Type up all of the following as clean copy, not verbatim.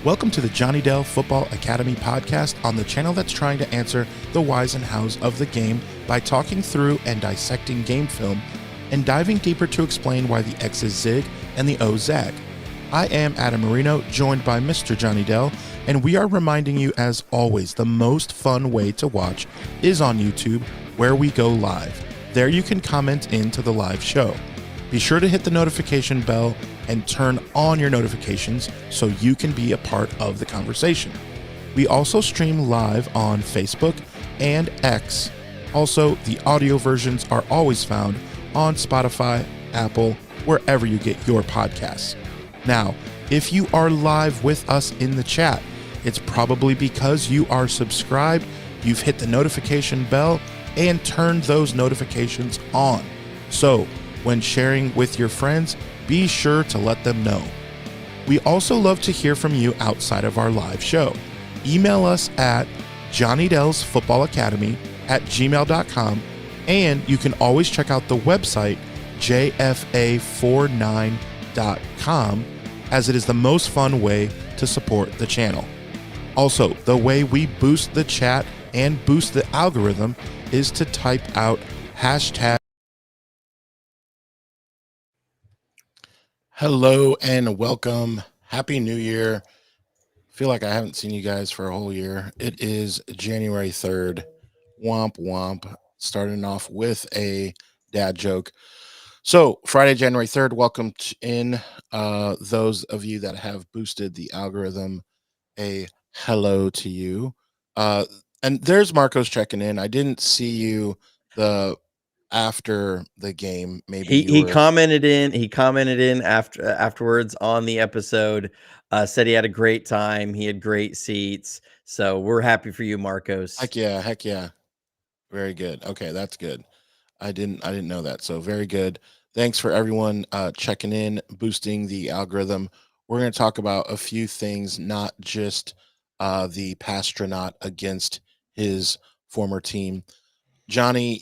Welcome to the Johnny Dell Football Academy podcast on the channel that's trying to answer the whys and hows of the game by talking through and dissecting game film and diving deeper to explain why the X's zig and the O's zag. I am Adam Marino, joined by Mr. Johnny Dell, and we are reminding you, as always, the most fun way to watch is on YouTube, where we go live. There you can comment into the live show. Be sure to hit the notification bell and turn on your notifications so you can be a part of the conversation. We also stream live on Facebook and X. Also, the audio versions are always found on Spotify, Apple, wherever you get your podcasts. Now, if you are live with us in the chat, it's probably because you are subscribed, you've hit the notification bell, and turned those notifications on. So, when sharing with your friends, be sure to let them know. We also love to hear from you outside of our live show. Email us at johnnydellsfootballacademy@gmail.com, and you can always check out the website jfa49.com, as it is the most fun way to support the channel. Also, the way we boost the chat and boost the algorithm is to type out hashtag. Hello and welcome. Happy New Year. Feel like I haven't seen you guys for a whole year. It is January 3rd. Womp womp. Starting off with a dad joke. So Friday, January 3rd, welcome in those of you that have boosted the algorithm. A hello to you. And there's Marcos checking in. I didn't see you after the game. Maybe he commented in afterwards on the episode, said he had a great time, he had great seats, so we're happy for you, Marcos. Heck yeah, very good. Okay, that's good. I didn't know that, so very good. Thanks for everyone checking in, boosting the algorithm. We're going to talk about a few things, not just the Pastronaut against his former team. Johnny,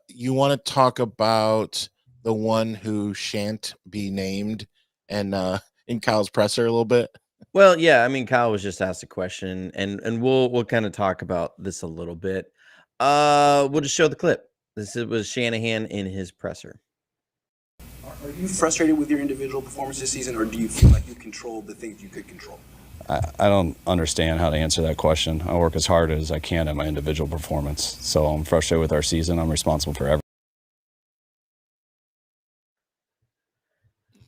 you want to talk about the one who shan't be named and in Kyle's presser a little bit? Well, yeah, I mean, Kyle was just asked a question, and we'll kind of talk about this a little bit. We'll just show the clip. This was Shanahan in his presser. Are you frustrated with your individual performance this season, or do you feel like you controlled the things you could control? I don't understand how to answer that question. I work as hard as I can at my individual performance. So I'm frustrated with our season. I'm responsible for everything.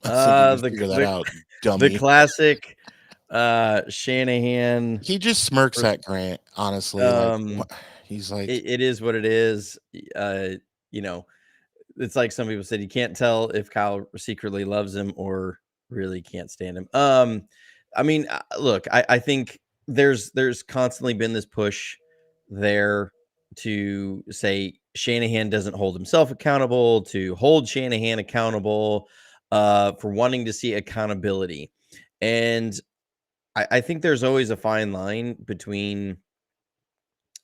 Figure that out, dummy. The classic Shanahan. He just smirks at Grant, honestly. He's like, it is what it is. You know, it's like some people said, you can't tell if Kyle secretly loves him or really can't stand him. I mean, look, I think there's constantly been this push there to say Shanahan doesn't hold himself accountable, to hold Shanahan accountable for wanting to see accountability. And I think there's always a fine line between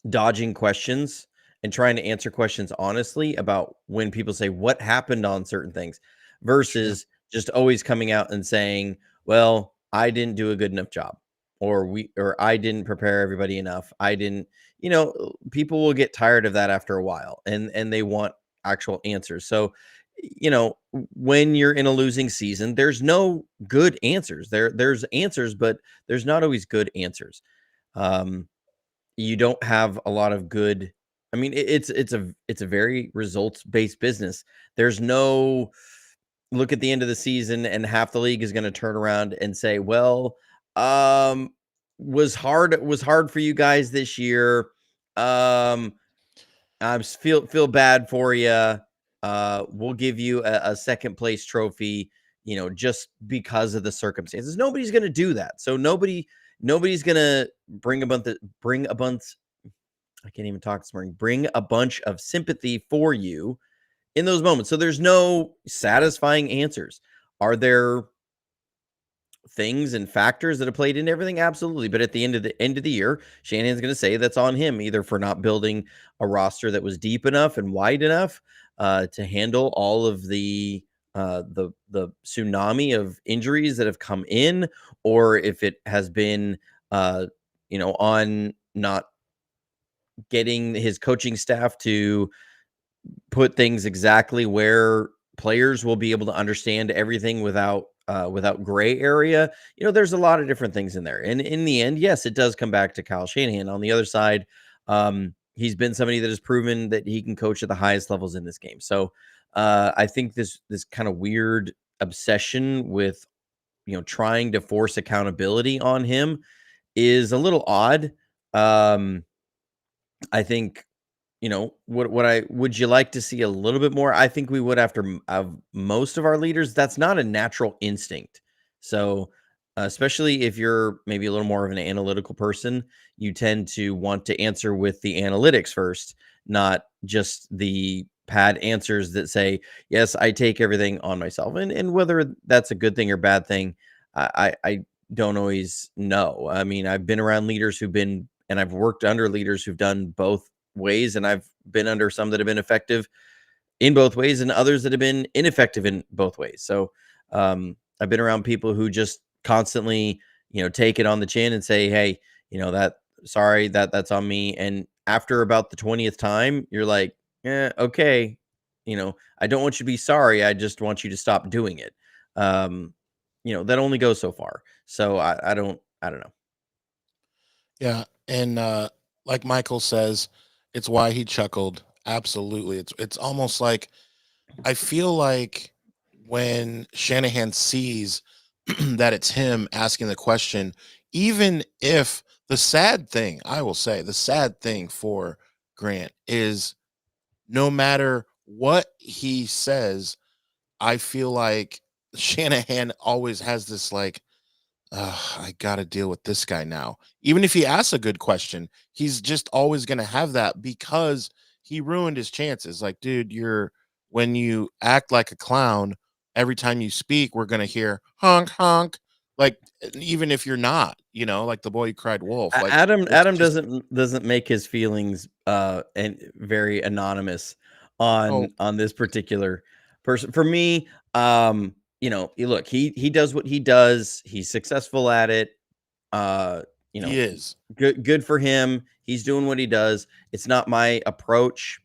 dodging questions and trying to answer questions honestly about when people say what happened on certain things versus just always coming out and saying, well, I didn't do a good enough job, or I didn't prepare everybody enough. I didn't, people will get tired of that after a while, and they want actual answers. So, when you're in a losing season, there's no good answers. There's answers, but there's not always good answers. You don't have a lot of good. I mean, it's a very results-based business. There's no look at the end of the season and half the league is going to turn around and say, well, was hard for you guys this year. I feel bad for you. We'll give you a second place trophy, just because of the circumstances. Nobody's going to do that. So nobody's going to bring a bunch. I can't even talk this morning. Bring a bunch of sympathy for you in those moments. So there's no satisfying answers. Are there things and factors that have played into everything? Absolutely. But at the end of the year, Shanahan's going to say that's on him, either for not building a roster that was deep enough and wide enough to handle all of the the tsunami of injuries that have come in, or if it has been on not getting his coaching staff to put things exactly where players will be able to understand everything without gray area. There's a lot of different things in there. And in the end, yes, it does come back to Kyle Shanahan. On the other side, he's been somebody that has proven that he can coach at the highest levels in this game. So I think this kind of weird obsession with trying to force accountability on him is a little odd. I think what I would you like to see a little bit more? I think we would after most of our leaders. That's not a natural instinct. So, especially if you're maybe a little more of an analytical person, you tend to want to answer with the analytics first, not just the pad answers that say, yes, I take everything on myself. And whether that's a good thing or bad thing, I don't always know. I mean, I've been around leaders and I've worked under leaders who've done both ways, and I've been under some that have been effective in both ways and others that have been ineffective in both ways. So I've been around people who just constantly take it on the chin and say, hey, that's on me. And after about the 20th time, you're like, okay, I don't want you to be sorry, I just want you to stop doing it. That only goes so far. So I don't know. Yeah, and like Michael says, it's why he chuckled. Absolutely, it's almost like I feel like when Shanahan sees that it's him asking the question, even if the sad thing for Grant is no matter what he says, I feel like Shanahan always has this like, I got to deal with this guy now. Even if he asks a good question, he's just always going to have that because he ruined his chances. Like, dude, when you act like a clown, every time you speak, we're going to hear honk, honk. Like, even if you're not, like the boy who cried wolf. Like Adam just, doesn't make his feelings and very anonymous on this particular person. For me, look, he does what he does. He's successful at it. he is good for him. He's doing what he does. It's not my approach.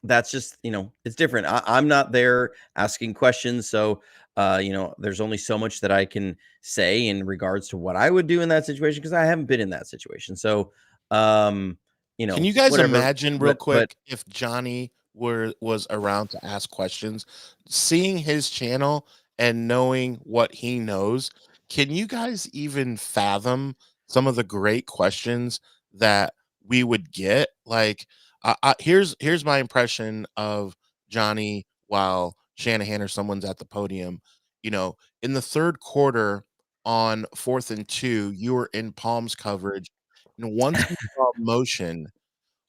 That's just, it's different. I'm not there asking questions. So, there's only so much that I can say in regards to what I would do in that situation because I haven't been in that situation. So, can you guys whatever. imagine real quick if Johnny was around to ask questions, seeing his channel and knowing what he knows? Can you guys even fathom some of the great questions that we would get? Like, here's my impression of Johnny while Shanahan or someone's at the podium. In the third quarter on 4th and 2, you were in Palms coverage, and once you saw motion,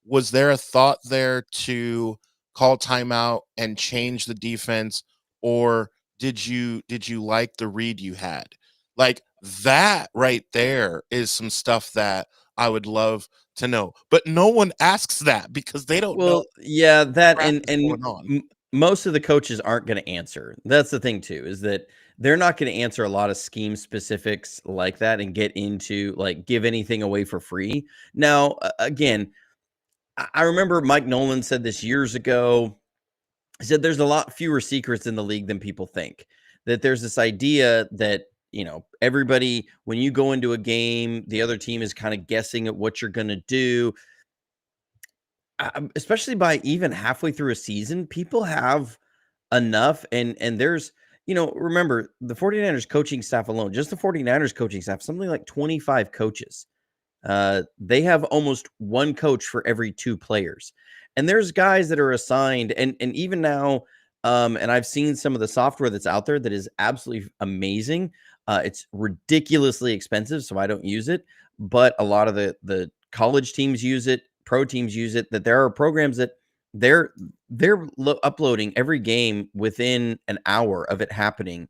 was there a thought there to call timeout and change the defense, or did you like the read you had? Like that right there is some stuff that I would love to know, but no one asks that because they don't know. Well, yeah, that crap and is going on. most of the coaches aren't going to answer. That's the thing too, is that they're not going to answer a lot of scheme specifics like that and get into like give anything away for free. Now, again, I remember Mike Nolan said this years ago. He said there's a lot fewer secrets in the league than people think. That there's this idea that, everybody, when you go into a game, the other team is kind of guessing at what you're going to do. Especially by even halfway through a season, people have enough. And there's, remember the 49ers coaching staff alone, just the 49ers coaching staff, something like 25 coaches. They have almost one coach for every two players. And there's guys that are assigned and even now, and I've seen some of the software that's out there that is absolutely amazing. It's ridiculously expensive, so I don't use it, but a lot of the college teams use it, pro teams use it, that there are programs that they're uploading every game within an hour of it happening.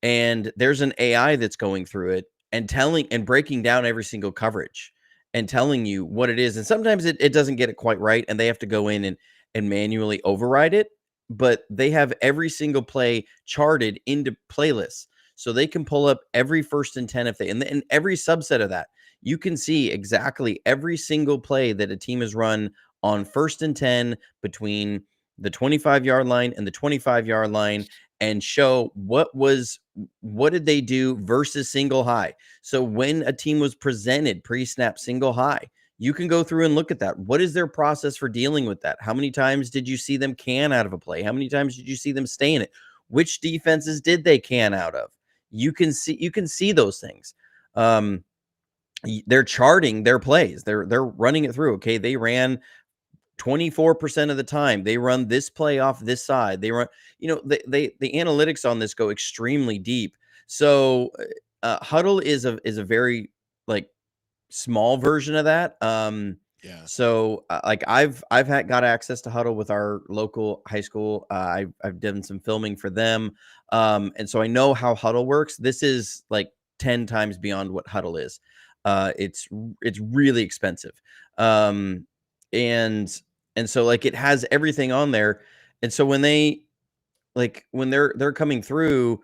And there's an AI that's going through it and telling and breaking down every single coverage and telling you what it is. And sometimes it doesn't get it quite right, and they have to go in and manually override it. but they have every single play charted into playlists. So they can pull up every 1st and 10 if they, and every subset of that, you can see exactly every single play that a team has run on 1st and 10 between the 25-yard line and the 25-yard line, and show what did they do versus single high. So when a team was presented pre-snap single high, you can go through and look at that. What is their process for dealing with that? How many times did you see them can out of a play? How many times did you see them stay in it? Which defenses did they can out of? You can see those things. They're charting their plays. They're running it through. Okay, they ran 24% of the time. They run this play off this side. They run, the analytics on this go extremely deep. So Huddle is a very like small version of that. Yeah. So like I've got access to Huddle with our local high school. I've done some filming for them. And so I know how Huddle works. This is like 10 times beyond what Huddle is. It's really expensive. And so like it has everything on there. And so when they're coming through,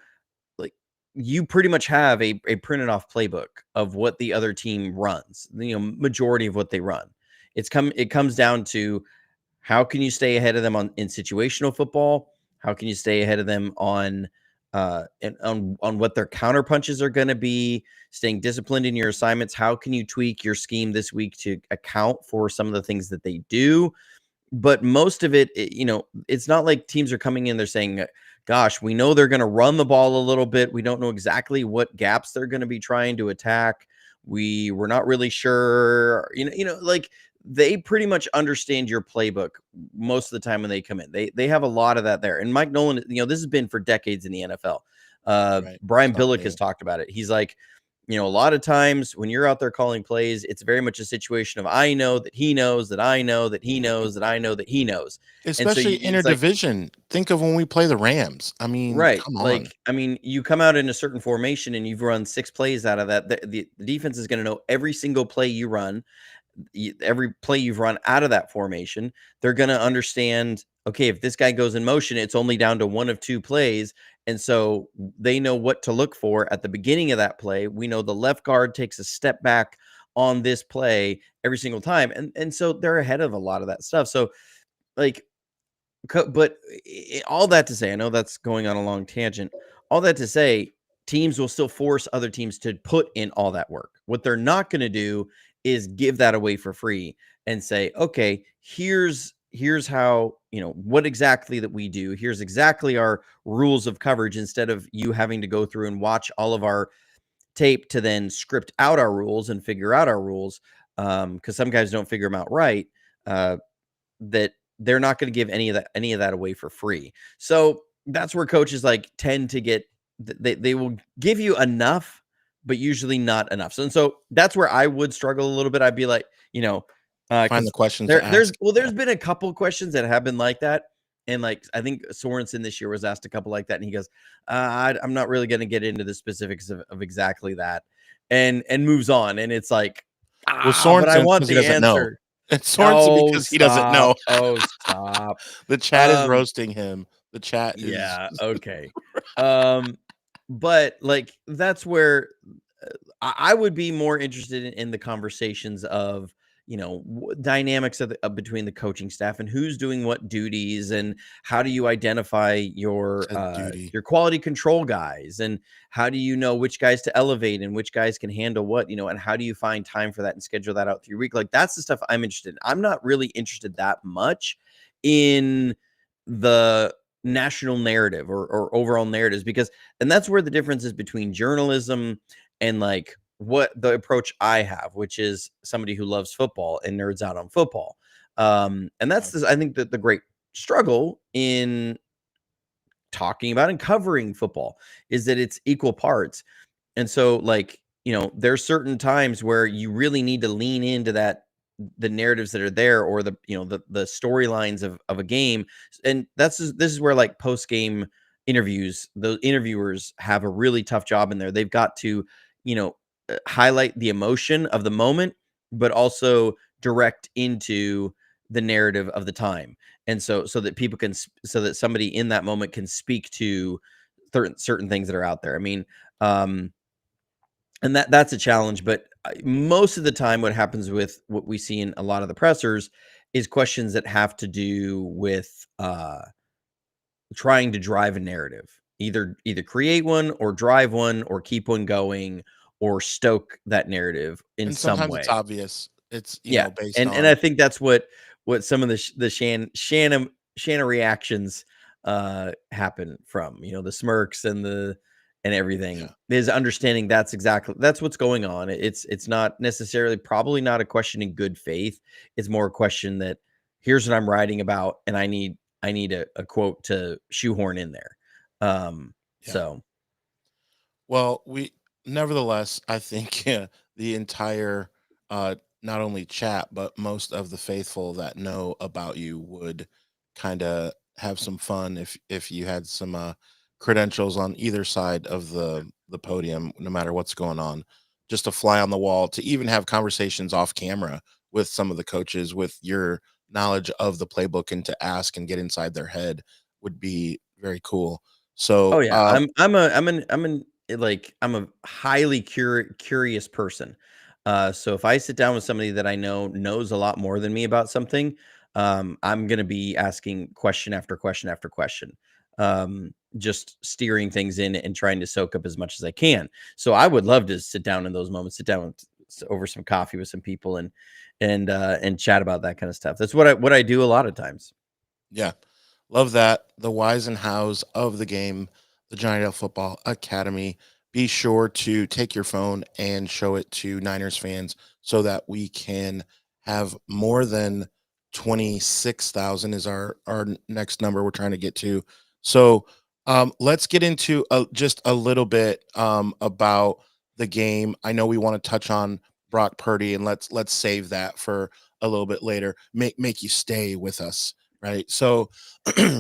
like you pretty much have a printed off playbook of what the other team runs, majority of what they run. It comes down to how can you stay ahead of them in situational football? How can you stay ahead of them on what their counter punches are going to be, staying disciplined in your assignments? How can you tweak your scheme this week to account for some of the things that they do? But most of it, it's not like teams are coming in, they're saying, gosh, we know they're going to run the ball a little bit. We don't know exactly what gaps they're going to be trying to attack. We're not really sure, like they pretty much understand your playbook most of the time when they come in. They have a lot of that there. And Mike Nolan, this has been for decades in the NFL. Right. Brian Billick has talked about it. He's like, a lot of times when you're out there calling plays, it's very much a situation of I know that he knows that I know that he knows that I know that he knows. Especially interdivision. Think of when we play the Rams. I mean, right. Come on. You come out in a certain formation and you've run 6 plays out of that. The defense is going to know every single play you run, every play you've run out of that formation. They're going to understand, okay, if this guy goes in motion, it's only down to 1 of 2 plays. And so they know what to look for at the beginning of that play. We know the left guard takes a step back on this play every single time. And so they're ahead of a lot of that stuff. So like, but all that to say, I know that's going on a long tangent. All that to say, teams will still force other teams to put in all that work. What they're not going to do is give that away for free and say, okay, here's how, what exactly that we do. Here's exactly our rules of coverage, instead of you having to go through and watch all of our tape to then script out our rules and figure out our rules. Because some guys don't figure them out right. That they're not going to give any of that away for free. So that's where coaches tend to get, they will give you enough, but usually not enough. So that's where I would struggle a little bit. I'd be like, find the questions. There's been a couple questions that have been like that. And I think Sorensen this year was asked a couple like that. And he goes, I'm not really going to get into the specifics of exactly that, and moves on. And it's like, Sorensen, but I want the answer. Know. It's Sorensen because he doesn't know. Oh, stop. The chat is roasting him. The chat is. Yeah. Okay. But that's where I would be more interested in the conversations of, dynamics of between the coaching staff and who's doing what duties, and how do you identify your quality control guys, and how do you know which guys to elevate and which guys can handle what, and how do you find time for that and schedule that out through your week? That's the stuff I'm interested in. I'm not really interested that much in the national narrative or overall narratives, and that's where the difference is between journalism and what the approach I have, which is somebody who loves football and nerds out on football. And that's I think that the great struggle in talking about and covering football is that it's equal parts. And so there's certain times where you really need to lean into the narratives that are there, or the storylines of a game. And this is where post-game interviews, the interviewers have a really tough job in there. They've got to, highlight the emotion of the moment, but also direct into the narrative of the time. And so that people can, so that somebody in that moment can speak to certain things that are out there. I mean, and that's a challenge, but most of the time what happens with what we see in a lot of the pressers is questions that have to do with trying to drive a narrative, either create one or drive one or keep one going or stoke that narrative in And some sometimes it's way. obvious. It's, Yeah. based And on. I think that's what some of the Shanna reactions happen from, the smirks and everything, is understanding that's what's going on. It's not necessarily, probably not a question in good faith. It's more a question that here's what I'm writing about, and I need a quote to shoehorn in there. So Well, nevertheless, I think the entire, not only chat, but most of the faithful that know about you would kind of have some fun if you had some credentials on either side of the podium, no matter what's going on, just a fly on the wall to even have conversations off camera with some of the coaches with your knowledge of the playbook and to ask and get inside their head would be very cool. oh So, yeah, I'm a highly curious person. So if I sit down with somebody that I know knows a lot more than me about something, I'm going to be asking question after question after question, just steering things in and trying to soak up as much as I can. So I would love to sit down in those moments, over some coffee with some people and chat about that kind of stuff. That's what I do a lot of times. yeah, love that. The whys and hows of the game, the Giant Dale Football Academy. Be sure to take your phone and show it to Niners fans so that we can have more than 26,000 is our next number we're trying to get to. So let's get into just a little bit about the game. I know we want to touch on Brock Purdy, and let's save that for a little bit later. Make you stay with us, right? So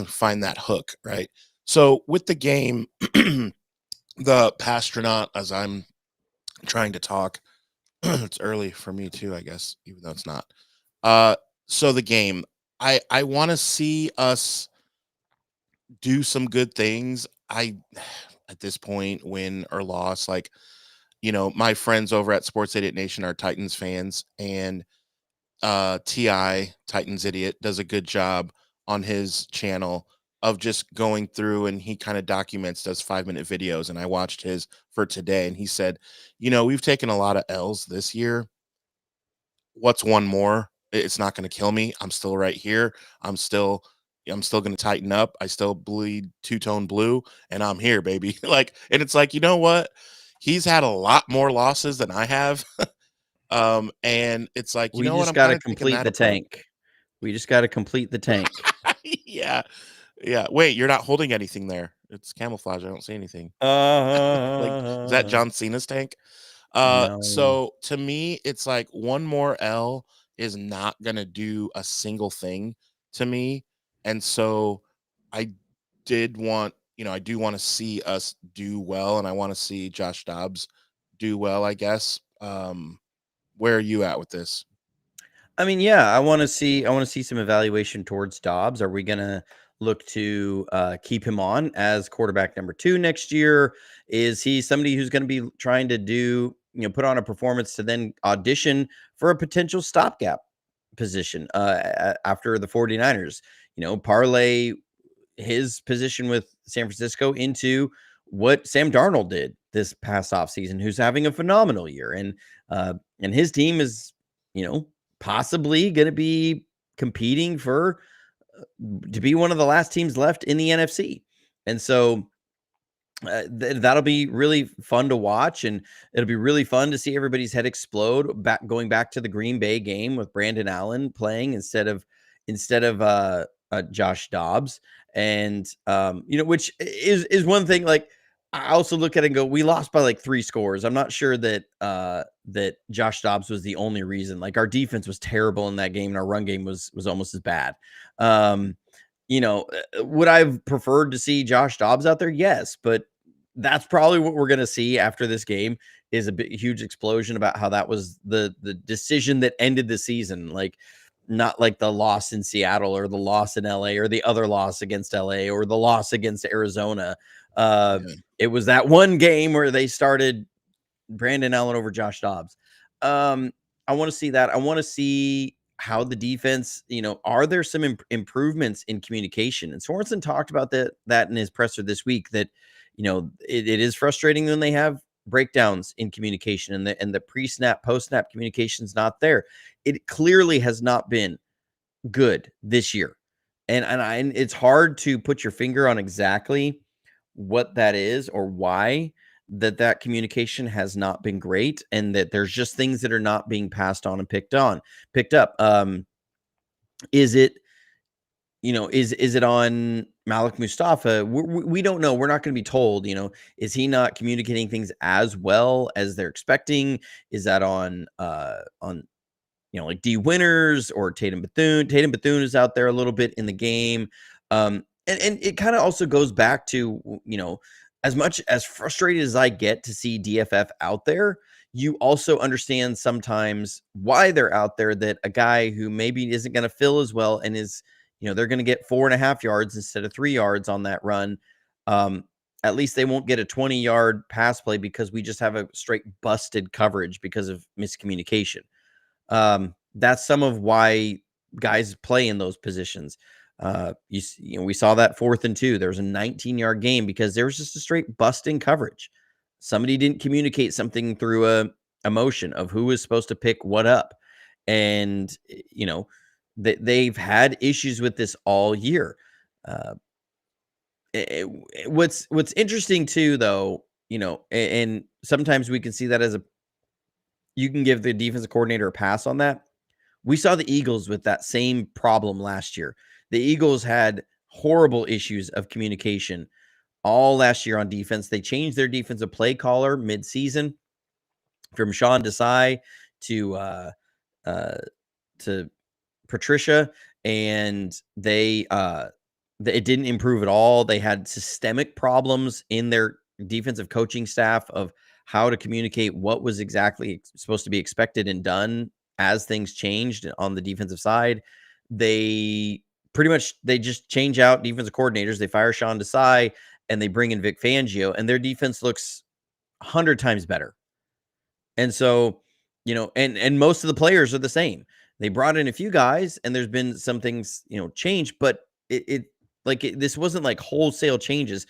find that hook, right? So with the game, the Pastronaut, as I'm trying to talk, it's early for me too, I guess, even though it's not. So the game, I want to see us do some good things. At this point, win or loss, like, my friends over at Sports Idiot Nation are Titans fans, and Ti Titans Idiot does a good job on his channel of just going through, and he kind of does 5-minute videos, and I watched his for today, and he said, we've taken a lot of L's this year. What's one more? It's not going to kill me. I'm still right here. I'm still going to tighten up. I still bleed two-tone blue, and I'm here, baby. And it's like, you know what? He's had a lot more losses than I have. And it's like, We what? just I'm got kind to of taking complete that the approach. tank. We just got to complete the tank. Yeah. Yeah. Wait, you're not holding anything there. It's camouflage. I don't see anything. Is that John Cena's tank? No. So to me, it's like one more L is not gonna do a single thing to me. And so I I do want to see us do well, and I want to see Josh Dobbs do well, I guess. Where are you at with this? I mean, yeah, I want to see some evaluation towards Dobbs. Are we going to look to keep him on as quarterback number 2 next year? Is he somebody who's going to be trying to put on a performance to then audition for a potential stopgap position after the 49ers? Parlay his position with San Francisco into what Sam Darnold did this past offseason, who's having a phenomenal year. And his team is, possibly going to be competing for to be one of the last teams left in the NFC. And so that'll be really fun to watch, and it'll be really fun to see everybody's head explode going back to the Green Bay game with Brandon Allen playing instead of Josh Dobbs. And which is one thing. Like, I also look at it and go, we lost by like 3 scores. I'm not sure that that Josh Dobbs was the only reason. Like, our defense was terrible in that game, and our run game was almost as bad. Would I have preferred to see Josh Dobbs out there? Yes, but that's probably what we're going to see after this game, is a huge explosion about how that was the decision that ended the season. Like, not like the loss in Seattle or the loss in LA or the other loss against LA or the loss against Arizona. It was that one game where they started Brandon Allen over Josh Dobbs. I want to see that. I want to see how the defense, are there some improvements in communication? And Sorensen talked about that in his presser this week, that, it is frustrating when they have breakdowns in communication and the pre-snap, post-snap communication is not there. It clearly has not been good this year. And it's hard to put your finger on exactly what that is or why that communication has not been great, and that there's just things that are not being passed on and picked up. Is it, is it on Malik Mustafa? We don't know. We're not going to be told, is he not communicating things as well as they're expecting? Is that on like D Winners or Tatum Bethune? Tatum Bethune is out there a little bit in the game. And it kind of also goes back to, as much as frustrated as I get to see DFF out there, you also understand sometimes why they're out there, that a guy who maybe isn't going to fill as well and is, they're going to get 4.5 yards instead of 3 yards on that run. At least they won't get a 20-yard pass play because we just have a straight busted coverage because of miscommunication. That's some of why guys play in those positions. We saw that 4th and 2. There was a 19-yard game because there was just a straight busting coverage. Somebody didn't communicate something through a motion of who was supposed to pick what up. And, they've had issues with this all year. What's interesting too, though, and sometimes we can see that as you can give the defensive coordinator a pass on that. We saw the Eagles with that same problem last year. The Eagles had horrible issues of communication all last year on defense. They changed their defensive play caller mid-season from Sean Desai to Patricia, and it didn't improve at all. They had systemic problems in their defensive coaching staff of how to communicate what was exactly supposed to be expected and done as things changed on the defensive side. They just change out defensive coordinators. They fire Sean Desai and they bring in Vic Fangio, and their defense looks 100 times better. And so, and most of the players are the same. They brought in a few guys and there's been some things, changed, but this wasn't like wholesale changes.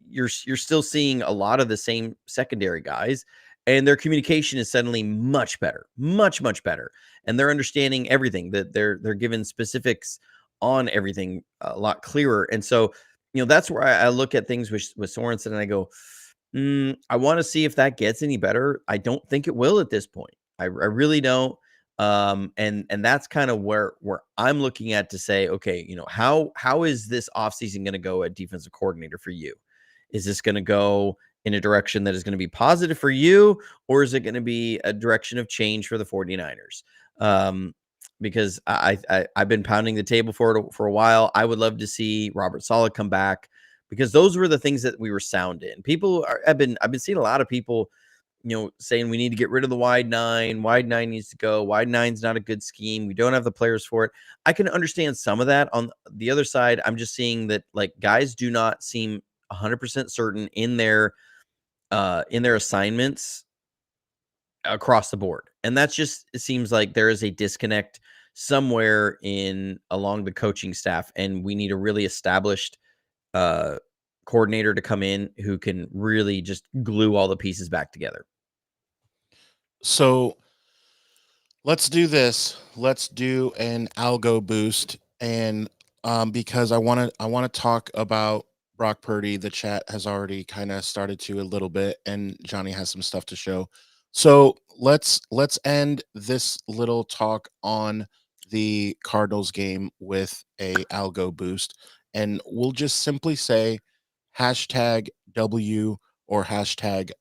You're still seeing a lot of the same secondary guys, and their communication is suddenly much better, much better. And they're understanding everything, that they're given specifics on everything a lot clearer. And so, that's where I look at things with Sorensen and I go, I want to see if that gets any better. I don't think it will at this point. I really don't. And that's kind of where I'm looking at to say, okay, how is this offseason going to go at defensive coordinator for you? Is this going to go in a direction that is going to be positive for you, or is it going to be a direction of change for the 49ers? Because I've been pounding the table for it for a while. I would love to see Robert Saleh come back, because those were the things that we were sound in. I've been seeing a lot of people, saying we need to get rid of the wide nine. Wide nine needs to go. Wide nine's not a good scheme. We don't have the players for it. I can understand some of that. On the other side, I'm just seeing that guys do not seem 100% certain in their assignments across the board. And that's just, it seems like there is a disconnect somewhere along the coaching staff, and we need a really established coordinator to come in who can really just glue all the pieces back together. So let's do this. Let's do an algo boost. And because I want to talk about Brock Purdy. The chat has already kind of started to a little bit, and Johnny has some stuff to show. So let's end this little talk on the Cardinals game with a algo boost, and we'll just simply say #W or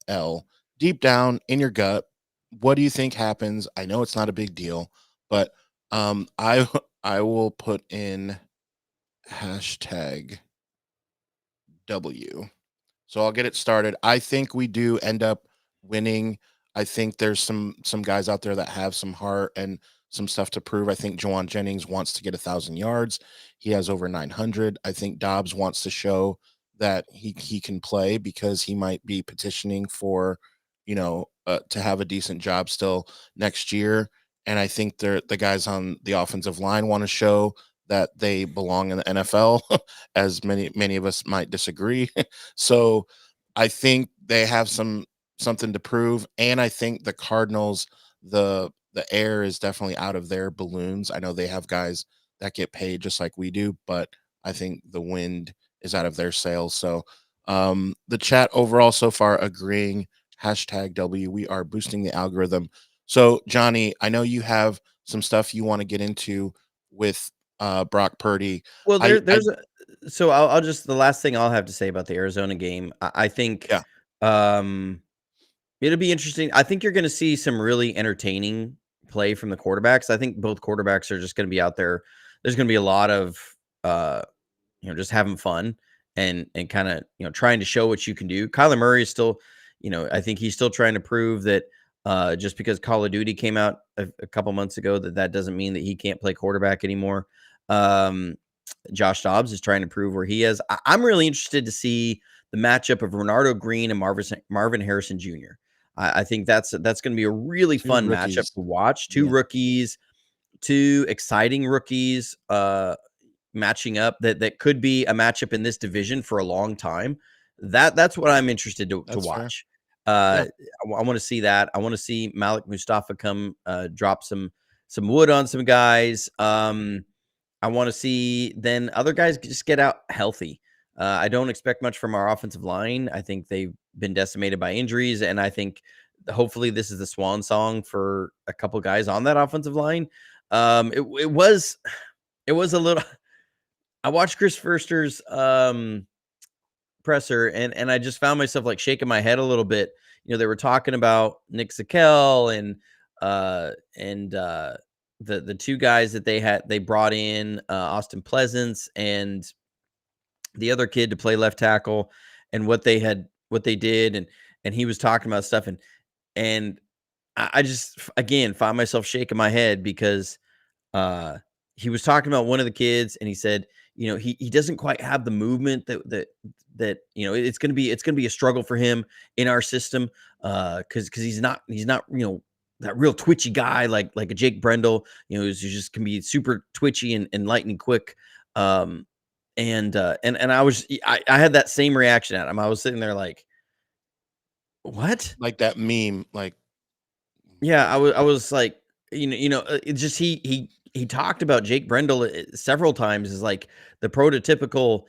#L. Deep down in your gut, what do you think happens? I know it's not a big deal, but I will put in #W. So I'll get it started. I think we do end up winning. I think there's some guys out there that have some heart and some stuff to prove. I think Juwan Jennings wants to get 1,000 yards. He has over 900. I think Dobbs wants to show that he can play because he might be petitioning for, to have a decent job still next year. And I think the guys on the offensive line want to show that they belong in the NFL, as many of us might disagree. So I think they have something to prove, and I think the Cardinals, the air is definitely out of their balloons. I know they have guys that get paid just like we do, but I think the wind is out of their sails. So the chat overall so far agreeing. #W. We are boosting the algorithm. So Johnny, I know you have some stuff you want to get into with Brock Purdy. Well, so I'll just, the last thing I'll have to say about the Arizona game, I think it'll be interesting. I think you're going to see some really entertaining play from the quarterbacks. I think both quarterbacks are just going to be out there. There's going to be a lot of just having fun and kind of trying to show what you can do. Kyler Murray is still, I think he's still trying to prove that just because Call of Duty came out a couple months ago, that doesn't mean that he can't play quarterback anymore. Josh Dobbs is trying to prove where he is. I'm really interested to see the matchup of Renardo Green and Marvin Harrison Jr. I think that's going to be a really fun matchup to watch. Two rookies, two exciting rookies matching up that could be a matchup in this division for a long time. That's what I'm interested to watch. I want to see that. I want to see Malik Mustafa come drop some wood on some guys. I want to see then other guys just get out healthy. I don't expect much from our offensive line. I think they've been decimated by injuries, and I think hopefully this is the swan song for a couple guys on that offensive line. It was a little. I watched Chris Foerster's presser, and I just found myself like shaking my head a little bit. They were talking about Nick Zakelj and the two guys that they brought in, Austin Pleasance and the other kid to play left tackle, and what they did. And he was talking about stuff. And I just, again, find myself shaking my head because he was talking about one of the kids, and he said, he doesn't quite have the movement that it's going to be a struggle for him in our system. Cause he's not, that real twitchy guy, like a Jake Brendel, who's just can be super twitchy and lightning quick. And I had that same reaction at him. I was sitting there like, what? Like that meme, like, yeah, I was like, it's just, he talked about Jake Brendel several times as like the prototypical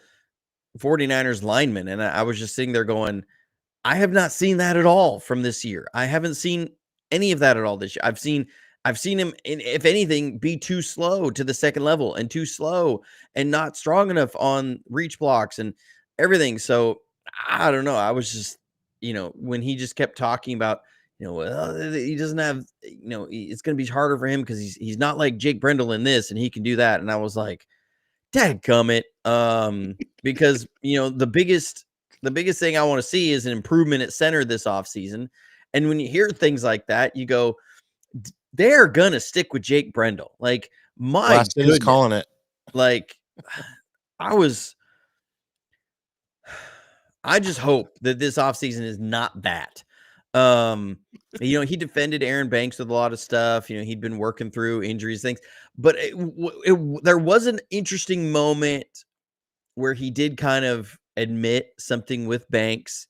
49ers lineman. And I was just sitting there going, I have not seen that at all from this year. I haven't seen any of that at all this year. I've seen him, if anything, be too slow to the second level and too slow and not strong enough on reach blocks and everything. So I don't know. I was just, when he just kept talking about, he doesn't have, it's going to be harder for him because he's not like Jake Brendel in this and he can do that. And I was like, dadgummit. Because, the biggest thing I want to see is an improvement at center this offseason. And when you hear things like that, you go, they're going to stick with Jake Brendel. Like, my goodness. Calling it. Like, I just hope that this offseason is not that. He defended Aaron Banks with a lot of stuff. He'd been working through injuries, things. But there was an interesting moment where he did kind of admit something with Banks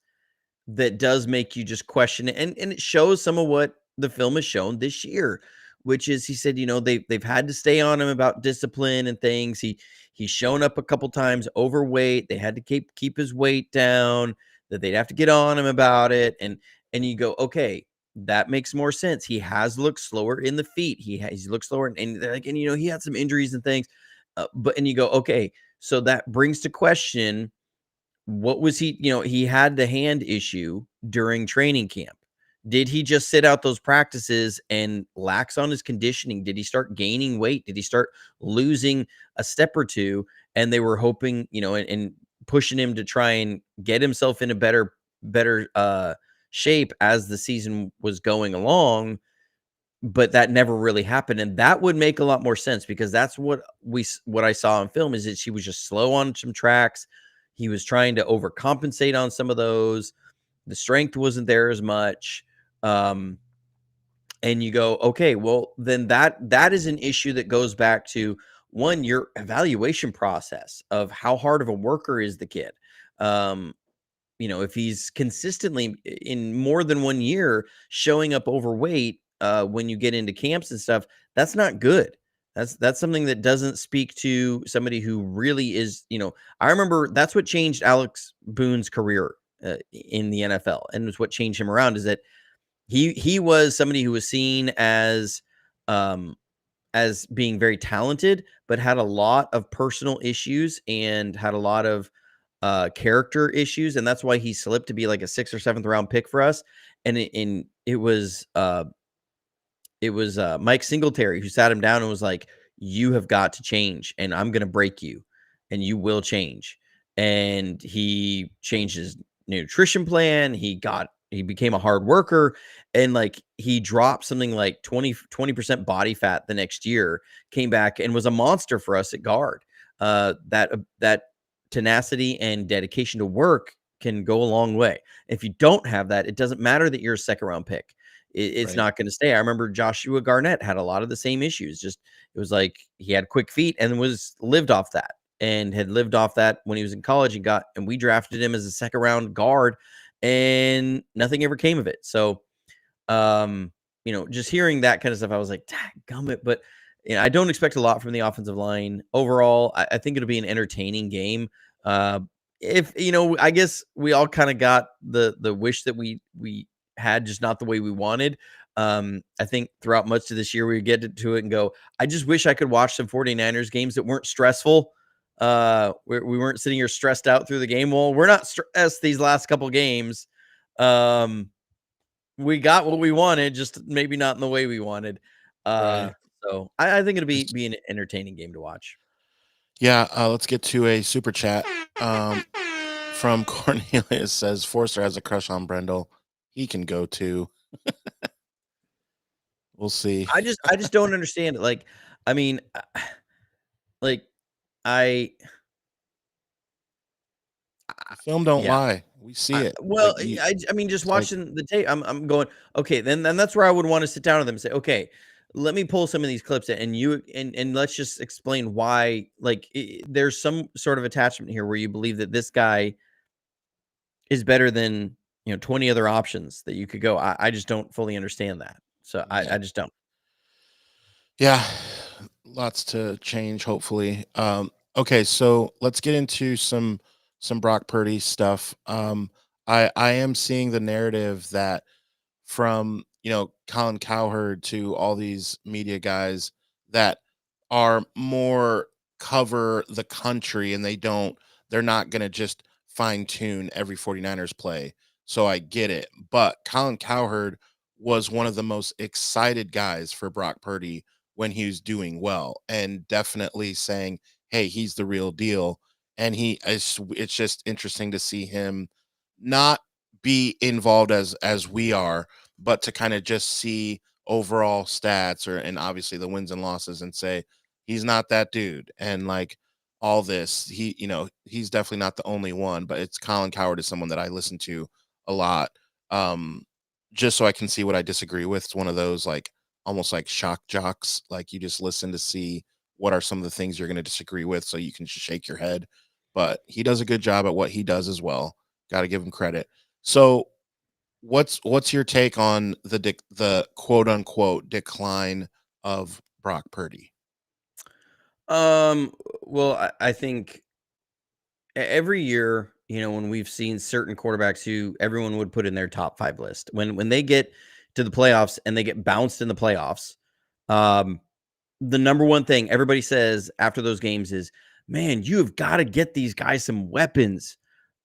that does make you just question it. And it shows some of what the film has shown this year, which is, he said, they've had to stay on him about discipline and things. He's shown up a couple times overweight. They had to keep his weight down, that they'd have to get on him about it. And you go, okay, that makes more sense. He has looked slower in the feet. He's looked slower and he had some injuries and things. And you go, okay, so that brings to question, what was he had the hand issue during training camp. Did he just sit out those practices and lax on his conditioning? Did he start gaining weight? Did he start losing a step or two? And they were hoping, and pushing him to try and get himself in a better shape as the season was going along. but that never really happened. And that would make a lot more sense, because that's what I saw in film, is that she was just slow on some tracks. He was trying to overcompensate on some of those. The strength wasn't there as much. And you go, okay, well, then that is an issue that goes back to, one, your evaluation process of how hard of a worker is the kid. If he's consistently in more than 1 year showing up overweight, when you get into camps and stuff, that's not good. That's something that doesn't speak to somebody who really is, I remember that's what changed Alex Boone's career in the NFL, and was what changed him around, is that he was somebody who was seen as being very talented, but had a lot of personal issues and had a lot of character issues, and that's why he slipped to be like a 6th or 7th round pick for us. And it was Mike Singletary who sat him down and was like, "You have got to change, and I'm going to break you, and you will change." And he changed his nutrition plan. He became a hard worker, and like he dropped something like 20% body fat the next year, came back and was a monster for us at guard. That tenacity and dedication to work can go a long way. If you don't have that, it doesn't matter that you're a 2nd round pick. It's Right. not going to stay. I remember Joshua Garnett had a lot of the same issues. Just, it was like he had quick feet and lived off that, and had lived off that when he was in college, and we drafted him as a 2nd round guard, and nothing ever came of it. So, just hearing that kind of stuff, I was like, gummit. But I don't expect a lot from the offensive line overall. I think it'll be an entertaining game. If I guess we all kind of got the wish that we had, just not the way we wanted. I think throughout much of this year, we would get to it and go, I just wish I could watch some 49ers games that weren't stressful. We weren't sitting here stressed out through the game. Well, we're not stressed these last couple games. We got what we wanted, just maybe not in the way we wanted. Right. So I think it'll be an entertaining game to watch. Yeah, let's get to a super chat. From Cornelius says Forster has a crush on Brendel. He can go too. We'll see. I just don't understand it. Like, I mean, like The film don't yeah. lie. We see it. Well, Like, I mean, just it's like- watching the tape, I'm going, okay, then that's where I would want to sit down with them and say, okay, let me pull some of these clips and let's just explain why. Like, there's some sort of attachment here where you believe that this guy is better than 20 other options that you could go. I just don't fully understand that. So I just don't. Yeah, lots to change, hopefully. Okay, so let's get into some Brock Purdy stuff. I am seeing the narrative that from Colin Cowherd to all these media guys that are more cover the country, and they're not going to just fine tune every 49ers play. So I get it, but Colin Cowherd was one of the most excited guys for Brock Purdy when he was doing well, and definitely saying, hey, he's the real deal. And it's just interesting to see him not be involved as we are, but to kind of just see overall stats and obviously the wins and losses, and say he's not that dude. And like all this, he's definitely not the only one, but it's Colin Cowherd is someone that I listen to a lot. Just so I can see what I disagree with. It's one of those like almost like shock jocks. Like you just listen to see what are some of the things you're going to disagree with, so you can just shake your head. But he does a good job at what he does as well. Got to give him credit. So what's your take on the quote unquote decline of Brock Purdy? Well, I think every year, when we've seen certain quarterbacks who everyone would put in their top 5 list, when they get to the playoffs and they get bounced in the playoffs, the number one thing everybody says after those games is, man, you have got to get these guys some weapons.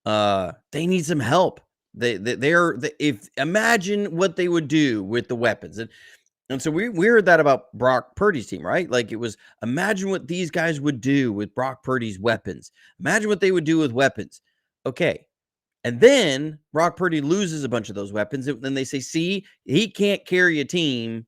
They need some help. If imagine what they would do with the weapons. And so we heard that about Brock Purdy's team, right? Like, it was, imagine what these guys would do with Brock Purdy's weapons. Imagine what they would do with weapons. Okay. And then Brock Purdy loses a bunch of those weapons. And then they say, see, he can't carry a team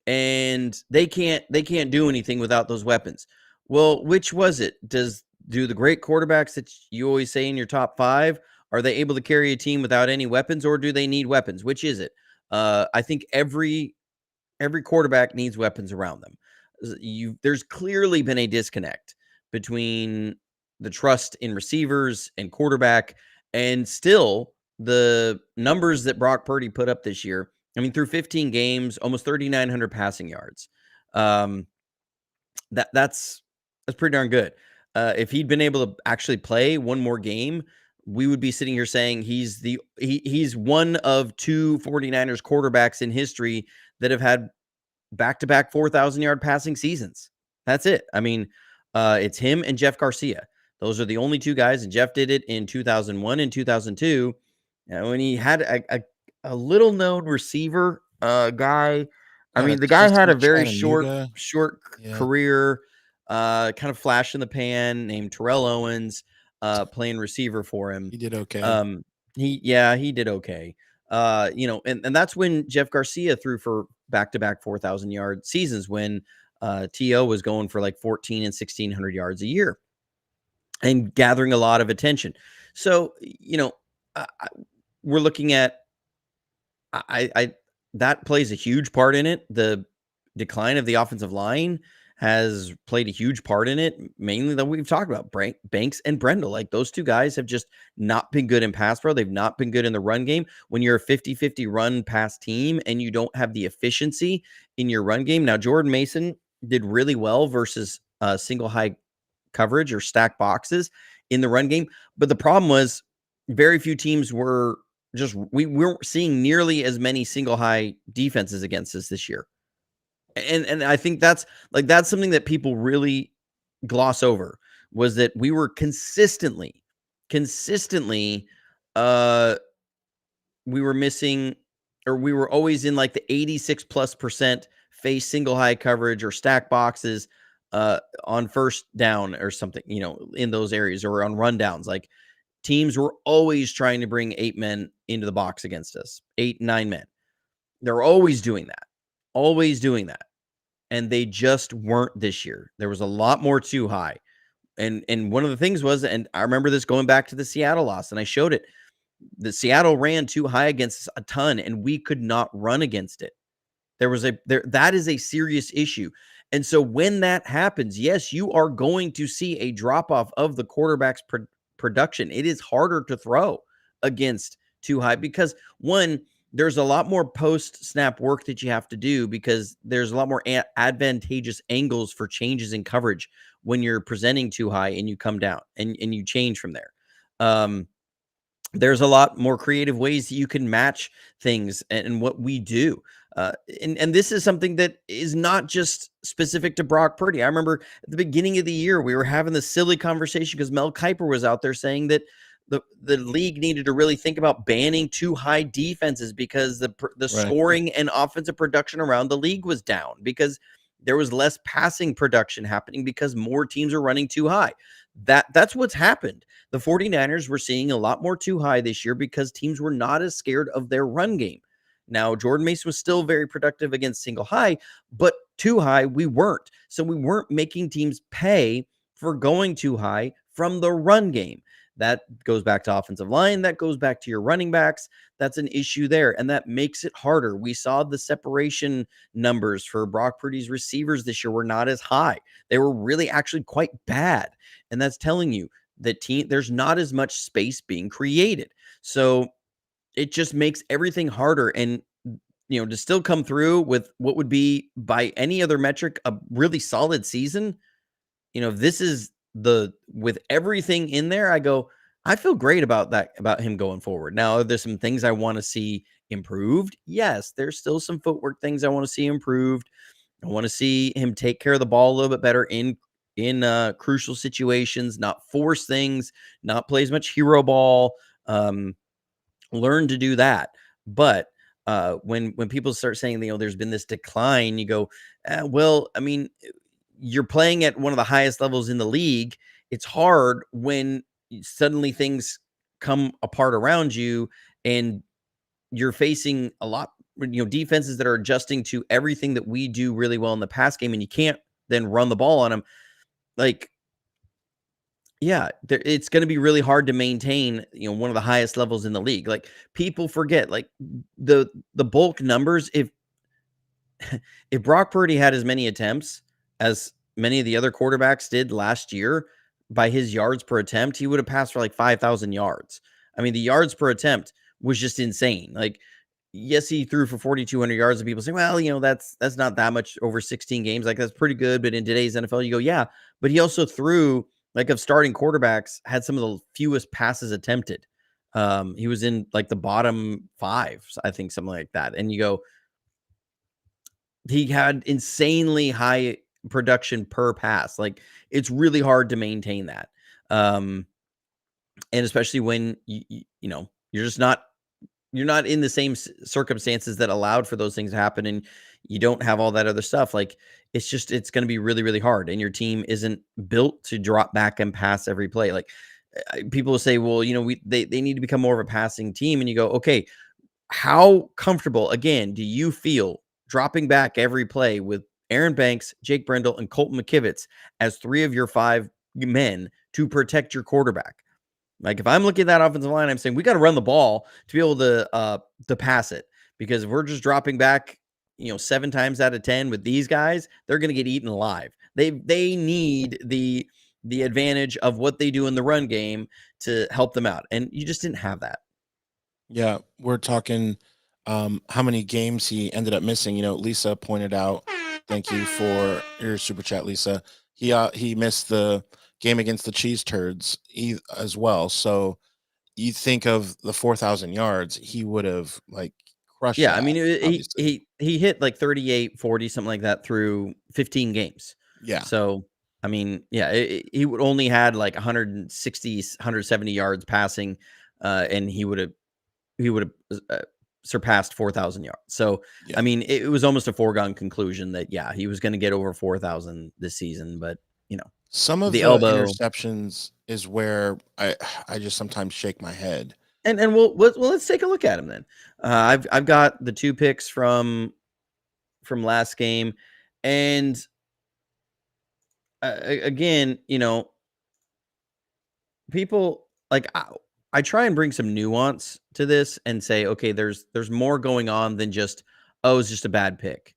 and they can't do anything without those weapons. Well, which was it? Do the great quarterbacks that you always say in your top 5, are they able to carry a team without any weapons, or do they need weapons? Which is it? I think every quarterback needs weapons around them. There's clearly been a disconnect between the trust in receivers and quarterback, and still the numbers that Brock Purdy put up this year. I mean, through 15 games, almost 3,900 passing yards. That's pretty darn good. If he'd been able to actually play one more game, we would be sitting here saying he's one of 2 49ers quarterbacks in history that have had back-to-back 4,000-yard passing seasons. That's it. I mean, it's him and Jeff Garcia. Those are the only 2 guys, and Jeff did it in 2001 and 2002. When he had a little-known receiver guy. I mean, the guy had a very short career, kind of flash in the pan, named Terrell Owens, playing receiver for him. He did okay. He did okay. And that's when Jeff Garcia threw for back-to-back 4,000-yard seasons, when T.O. was going for like 1,400 and 1,600 yards a year and gathering a lot of attention. So, we're looking at, that plays a huge part in it. The decline of the offensive line has played a huge part in it, mainly that we've talked about Banks and Brendel. Like, those 2 guys have just not been good in pass pro. They've not been good in the run game. When you're a 50-50 run pass team and you don't have the efficiency in your run game. Now, Jordan Mason did really well versus single high coverage or stack boxes in the run game. But the problem was very few teams were we weren't seeing nearly as many single high defenses against us this year. And I think that's something that people really gloss over, was that we were consistently, we were missing, or we were always in like the 86+% face single high coverage or stack boxes on first down or something, in those areas, or on rundowns. Like, teams were always trying to bring 8 men into the box against us, 8, 9 men. They're always doing that. And they just weren't this year. There was a lot more too high. And one of the things was, and I remember this going back to the Seattle loss, and I showed it, the Seattle ran too high against us a ton, and we could not run against it. That is a serious issue. And so when that happens, yes, you are going to see a drop-off of the quarterback's production. It is harder to throw against too high because, one, there's a lot more post-snap work that you have to do, because there's a lot more advantageous angles for changes in coverage when you're presenting too high and you come down and you change from there. There's a lot more creative ways that you can match things and what we do. And this is something that is not just specific to Brock Purdy. I remember at the beginning of the year, we were having this silly conversation because Mel Kiper was out there saying that the league needed to really think about banning too high defenses because the scoring and offensive production around the league was down, because there was less passing production happening because more teams are running too high. That's what's happened. The 49ers were seeing a lot more too high this year because teams were not as scared of their run game. Now, Jordan Mason was still very productive against single high, but too high we weren't. So we weren't making teams pay for going too high from the run game. That goes back to offensive line. That goes back to your running backs. That's an issue there, and that makes it harder. We saw the separation numbers for Brock Purdy's receivers this year were not as high. They were really actually quite bad, and that's telling you that there's not as much space being created. So it just makes everything harder. And to still come through with what would be, by any other metric, a really solid season. This is with everything in there, I feel great about that, about him going forward. Now, there's some things I want to see improved. Yes, there's still some footwork things I want to see improved. I want to see him take care of the ball a little bit better in crucial situations, not force things, not play as much hero ball. Learn to do that. But when people start saying, there's been this decline, you go, well, I mean, you're playing at one of the highest levels in the league. It's hard when suddenly things come apart around you and you're facing a lot defenses that are adjusting to everything that we do really well in the pass game, and you can't then run the ball on them. Like, yeah, it's going to be really hard to maintain, one of the highest levels in the league. Like, people forget, like, the bulk numbers. If Brock Purdy had as many attempts as many of the other quarterbacks did last year by his yards per attempt, he would have passed for like 5,000 yards. I mean, the yards per attempt was just insane. Like, yes, he threw for 4,200 yards, and people say, well, that's not that much over 16 games. Like, that's pretty good. But in today's NFL, you go, yeah, but he also threw, like, of starting quarterbacks, had some of the fewest passes attempted. He was in like the bottom 5, I think, something like that. And you go, he had insanely high production per pass. Like, it's really hard to maintain that. And especially when you're just not in the same circumstances that allowed for those things to happen, and you don't have all that other stuff. Like, it's going to be really, really hard. And your team isn't built to drop back and pass every play. Like, people will say, well, they need to become more of a passing team. And you go, okay, how comfortable, again, do you feel dropping back every play with Aaron Banks, Jake Brendel, and Colton McKivitz as 3 of your 5 men to protect your quarterback? Like, if I'm looking at that offensive line, I'm saying we got to run the ball to be able to pass it, because if we're just dropping back, 7 times out of 10 with these guys, they're going to get eaten alive. They need the advantage of what they do in the run game to help them out, and you just didn't have that. Yeah, we're talking how many games he ended up missing. Lisa pointed out, thank you for your super chat, Lisa. He missed the game against the Cheese Turds as well. So you think of the 4,000 yards, he would have like crushed. Yeah, that, I mean, he hit like 38, 40, something like that through 15 games. Yeah. So, I mean, yeah, he would only had like 160, 170 yards passing, and he would have surpassed 4,000 yards. So, yeah. I mean, it was almost a foregone conclusion that, yeah, he was going to get over 4,000 this season. But, some of the elbow interceptions is where I just sometimes shake my head. And let's take a look at him then. I've got the 2 picks from last game, and again, people like, I try and bring some nuance to this and say, okay, there's more going on than just, it's just a bad pick.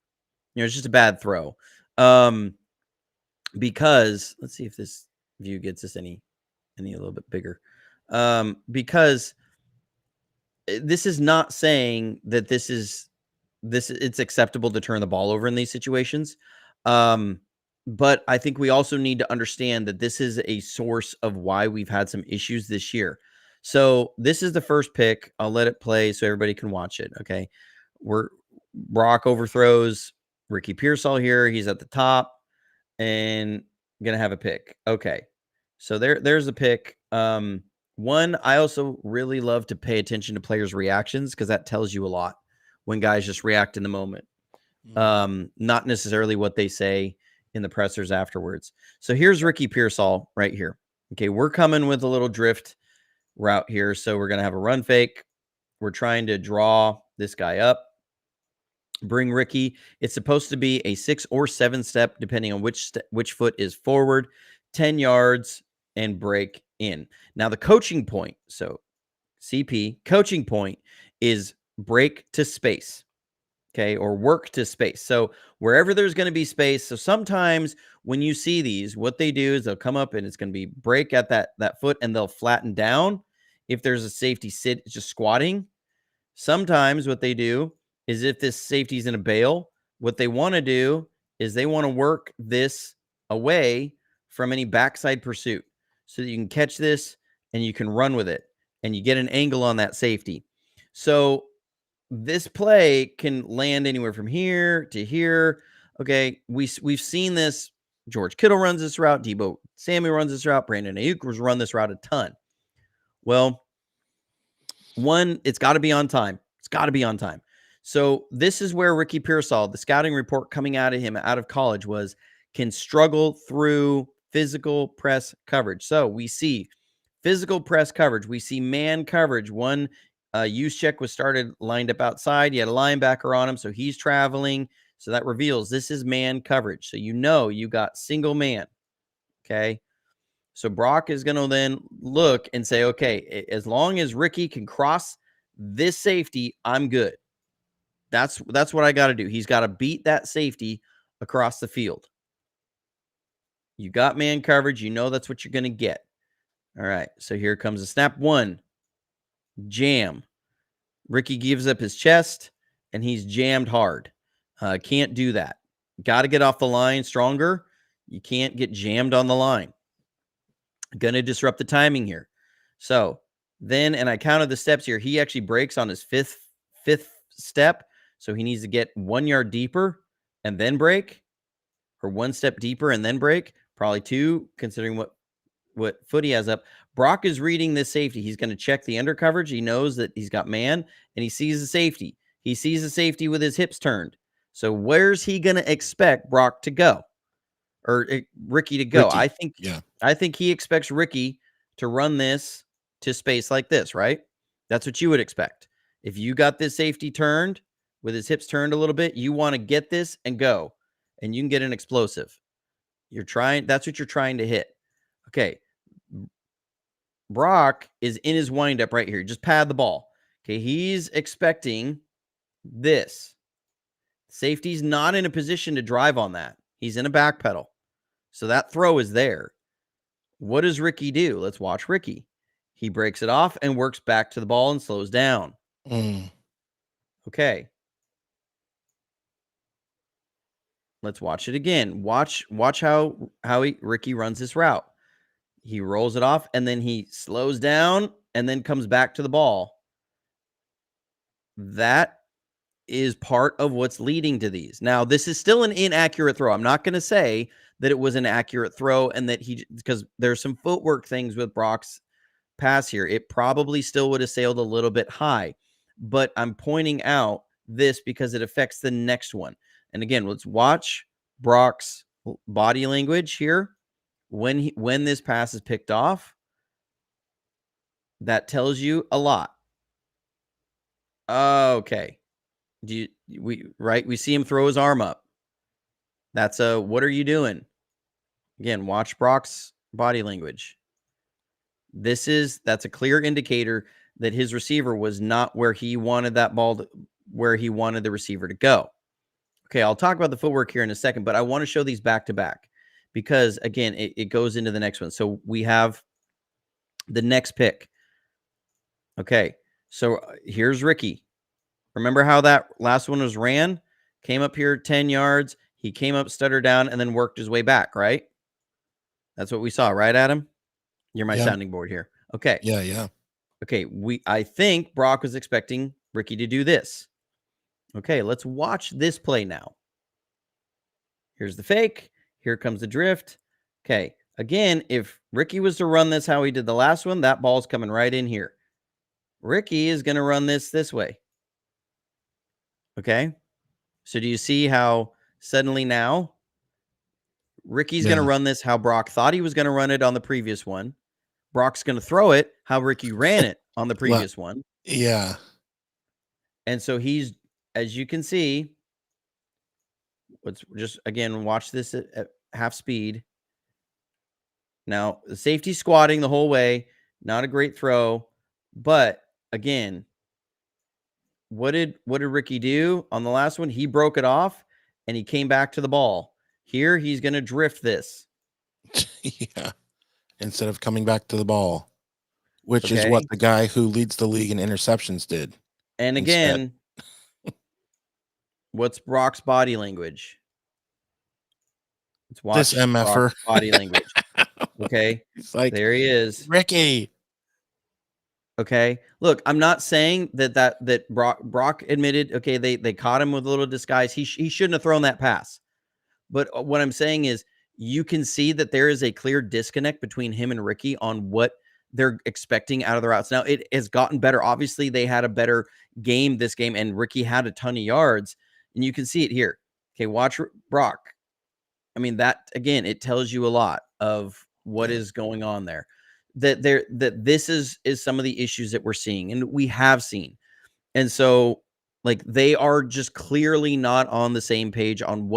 It's just a bad throw. Because let's see if this view gets us any a little bit bigger. Because this is not saying that it's acceptable to turn the ball over in these situations. But I think we also need to understand that this is a source of why we've had some issues this year. So this is the first pick. I'll let it play so everybody can watch it. Okay. Brock overthrows Ricky Pearsall here. He's at the top and going to have a pick. Okay. So there's a pick. One, I also really love to pay attention to players' reactions, because that tells you a lot when guys just react in the moment. Not necessarily what they say in the pressers afterwards. So here's Ricky Pearsall right here. Okay, we're coming with a little drift route here. So we're going to have a run fake. We're trying to draw this guy up. Bring Ricky. It's supposed to be a 6 or 7 step, depending on which foot is forward. 10 yards and break in. Now the coaching point, so CP coaching point is break to space. Okay, or work to space. So wherever there's going to be space. So sometimes when you see these, what they do is they'll come up and it's going to be break at that foot, and they'll flatten down. If there's a safety sit, it's just squatting. Sometimes what they do is, if this safety's in a bail, what they want to do is they want to work this away from any backside pursuit, so that you can catch this and you can run with it and you get an angle on that safety. So this play can land anywhere from here to here. Okay, we've seen this. George Kittle runs this route. Debo Samuel runs this route. Brandon Ayuk run this route a ton. Well, one, it's got to be on time. It's got to be on time. So this is where Ricky Pearsall, the scouting report coming out of him out of college, was can struggle through physical press coverage. So we see physical press coverage. We see man coverage. One Juszczyk was started lined up outside. You had a linebacker on him, so he's traveling. So that reveals this is man coverage. So you got single man. Okay. So Brock is going to then look and say, okay, as long as Ricky can cross this safety, I'm good. That's what I got to do. He's got to beat that safety across the field. You got man coverage. You know that's what you're going to get. All right. So here comes the snap. 1. Jam. Ricky gives up his chest, and he's jammed hard. Can't do that. Got to get off the line stronger. You can't get jammed on the line. Going to disrupt the timing here. So then, and I counted the steps here, he actually breaks on his fifth step. So he needs to get 1 yard deeper and then break, or 1 step deeper and then break. Probably 2, considering what foot he has up. Brock is reading this safety. He's going to check the under coverage. He knows that he's got man, and he sees the safety. He sees the safety with his hips turned. So where's he going to expect Brock to go, or Ricky to go? Ricky. I think he expects Ricky to run this to space like this, right? That's what you would expect. If you got this safety turned with his hips turned a little bit, you want to get this and go, and you can get an explosive. That's what you're trying to hit. Okay. Brock is in his windup right here. Just pad the ball. Okay. He's expecting this. Safety's not in a position to drive on that. He's in a back pedal. So that throw is there. What does Ricky do? Let's watch Ricky. He breaks it off and works back to the ball and slows down. Okay. Let's watch it again. Watch how Ricky runs this route. He rolls it off, and then he slows down and then comes back to the ball. That is part of what's leading to these. Now, this is still an inaccurate throw. I'm not going to say that it was an accurate throw and that because there's some footwork things with Brock's pass here. It probably still would have sailed a little bit high, but I'm pointing out this because it affects the next one. And again, let's watch Brock's body language here. When this pass is picked off, that tells you a lot. Okay. We see him throw his arm up. That's what are you doing? Again, watch Brock's body language. That's a clear indicator that his receiver was not where he wanted that ball where he wanted the receiver to go. Okay, I'll talk about the footwork here in a second, but I want to show these back to back because, again, it goes into the next one. So we have the next pick. Okay, so here's Ricky. Remember how that last one was ran? Came up here 10 yards. He came up, stuttered down, and then worked his way back, right? That's what we saw, right, Adam? You're my sounding board here. Okay. Yeah. Okay, I think Brock was expecting Ricky to do this. Okay, let's watch this play now. Here's the fake. Here comes the drift. Okay, again, if Ricky was to run this how he did the last one, that ball's coming right in here. Ricky is going to run this way. Okay, so do you see how suddenly now Ricky's going to run this how Brock thought he was going to run it on the previous one. Brock's going to throw it how Ricky ran it on the previous one. Yeah. And so he's, as you can see, let's just, again, watch this at half speed. Now, the safety squatting the whole way, not a great throw. But, again, what did Ricky do on the last one? He broke it off, and he came back to the ball. Here, he's going to drift this. Yeah. Instead of coming back to the ball, which is what the guy who leads the league in interceptions did. And again, what's Brock's body language? Let's watch this MFer Brock's body language. Okay. It's like, there he is. Ricky. Okay. Look, I'm not saying that Brock admitted, okay, they caught him with a little disguise. He shouldn't have thrown that pass. But what I'm saying is you can see that there is a clear disconnect between him and Ricky on what they're expecting out of the routes. Now, it has gotten better. Obviously, they had a better game this game, and Ricky had a ton of yards, and you can see it here. Okay, watch Brock. I mean, that, again, it tells you a lot of what is going on there. that this is some of the issues that we're seeing and we have seen. And so like they are just clearly not on the same page on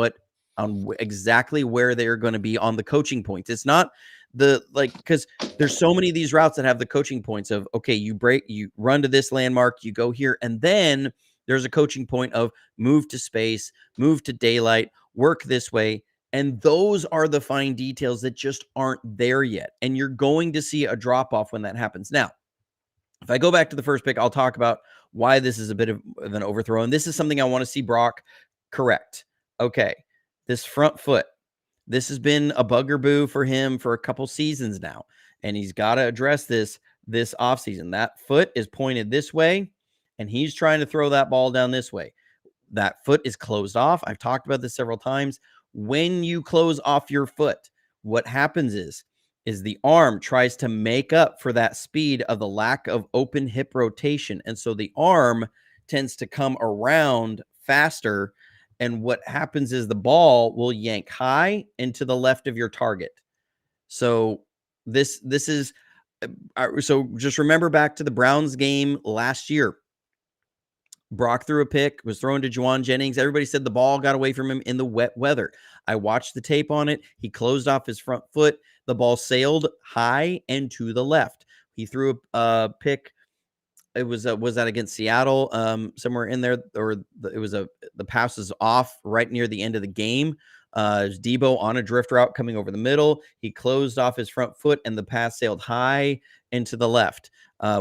exactly where they're going to be on the coaching points. It's not because there's so many of these routes that have the coaching points of, okay, you run to this landmark, you go here, and then there's a coaching point of move to space, move to daylight, work this way. And those are the fine details that just aren't there yet. And you're going to see a drop off when that happens. Now, if I go back to the first pick, I'll talk about why this is a bit of an overthrow. And this is something I want to see Brock correct. Okay, this front foot, this has been a bugaboo for him for a couple seasons now. And he's got to address this offseason. That foot is pointed this way, and he's trying to throw that ball down this way. That foot is closed off. I've talked about this several times. When you close off your foot, what happens is the arm tries to make up for that speed of the lack of open hip rotation. And so the arm tends to come around faster. And what happens is the ball will yank high and to the left of your target. So this is, so just remember back to the Browns game last year. Brock threw a pick, was thrown to Juwan Jennings. Everybody said the ball got away from him in the wet weather. I watched the tape on it. He closed off his front foot. The ball sailed high and to the left. He threw a pick. It was that against Seattle, somewhere in there, or the pass was off right near the end of the game. It was Debo on a drift route coming over the middle. He closed off his front foot, and the pass sailed high and to the left.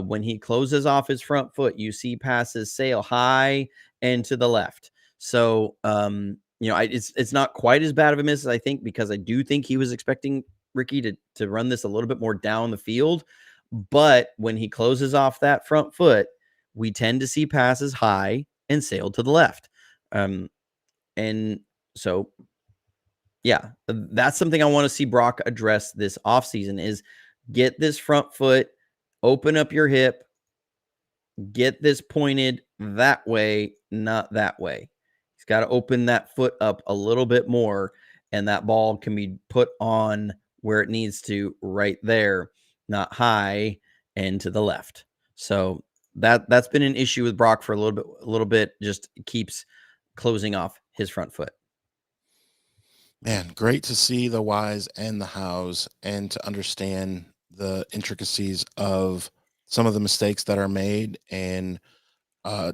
When he closes off his front foot, you see passes sail high and to the left. So, it's not quite as bad of a miss as I think, because I do think he was expecting Ricky to run this a little bit more down the field. But when he closes off that front foot, we tend to see passes high and sail to the left. And so, yeah, that's something I want to see Brock address this offseason is get this front foot, open up your hip, get this pointed that way, not that way. He's got to open that foot up a little bit more, and that ball can be put on where it needs to right there, not high and to the left. So that's been an issue with Brock for a little bit, just keeps closing off his front foot. Man, great to see the whys and the hows and to understand the intricacies of some of the mistakes that are made and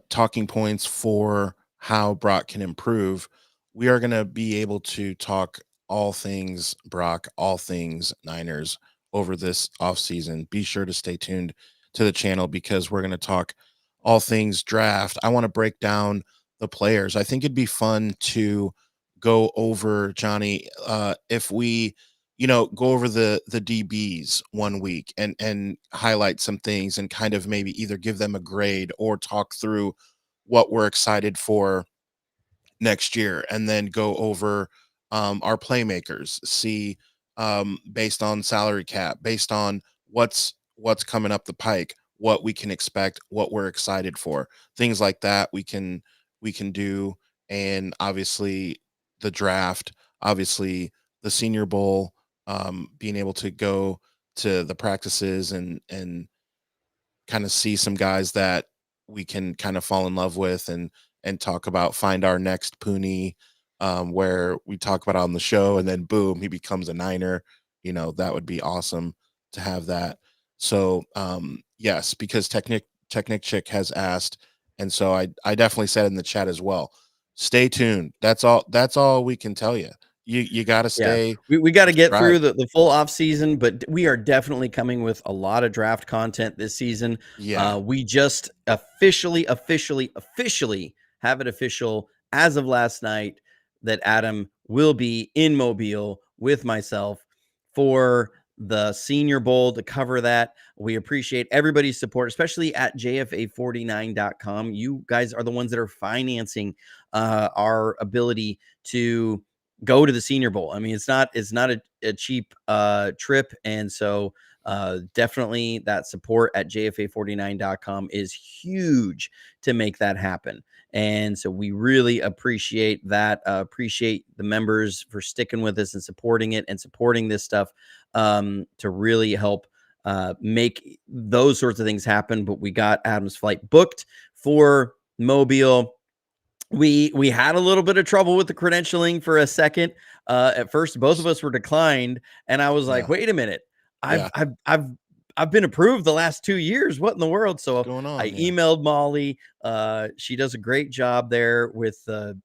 talking points for how Brock can improve. We are going to be able to talk all things Brock, all things Niners over this offseason. Be sure to stay tuned to the channel because we're going to talk all things draft. I want to break down the players. I think it'd be fun to go over, Johnny, if we go over the DBs one week and highlight some things and kind of maybe either give them a grade or talk through what we're excited for next year, and then go over our playmakers, see based on salary cap, based on what's coming up the pike, what we can expect, what we're excited for, things like that we can do. And obviously the draft, obviously the Senior Bowl, being able to go to the practices and kind of see some guys that we can kind of fall in love with and talk about, find our next Purdy, where we talk about it on the show and then boom, he becomes a Niner. That would be awesome to have that. So yes, because Technic Chick has asked, and so I definitely said in the chat as well, stay tuned. That's all we can tell you. You got to stay. Yeah. We got to get through the full off season, but we are definitely coming with a lot of draft content this season. Yeah. We just officially have it official as of last night that Adam will be in Mobile with myself for the Senior Bowl to cover that. We appreciate everybody's support, especially at JFA49.com. You guys are the ones that are financing our ability to go to the Senior Bowl. I mean, it's not a cheap trip. And so definitely that support at JFA49.com is huge to make that happen. And so we really appreciate that. Appreciate the members for sticking with us and supporting it and supporting this stuff to really help make those sorts of things happen. But we got Adam's flight booked for Mobile. We had a little bit of trouble with the credentialing for a second. At first, both of us were declined, and I was like, "Wait a minute, I've been approved the last 2 years. What in the world?" So I emailed Molly. She does a great job there with the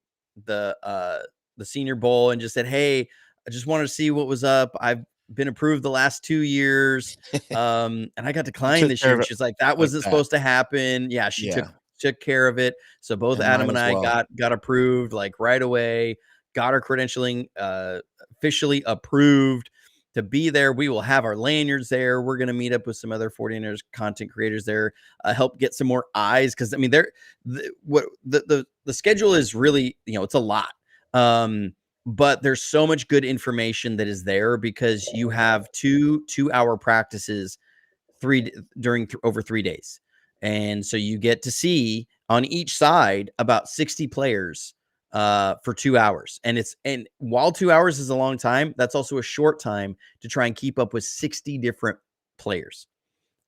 Senior Bowl, and just said, "Hey, I just wanted to see what was up. I've been approved the last 2 years, and I got declined this year." And she's like, "That wasn't supposed to happen." Yeah, she took care of it. So both Adam and I got approved like right away, got our credentialing officially approved to be there. We will have our lanyards there. We're going to meet up with some other 49ers content creators there, help get some more eyes. Cause I mean, the schedule is really, it's a lot. But there's so much good information that is there because you have 2-hour practices over 3 days. And so you get to see on each side about 60 players for 2 hours. And while 2 hours is a long time, that's also a short time to try and keep up with 60 different players.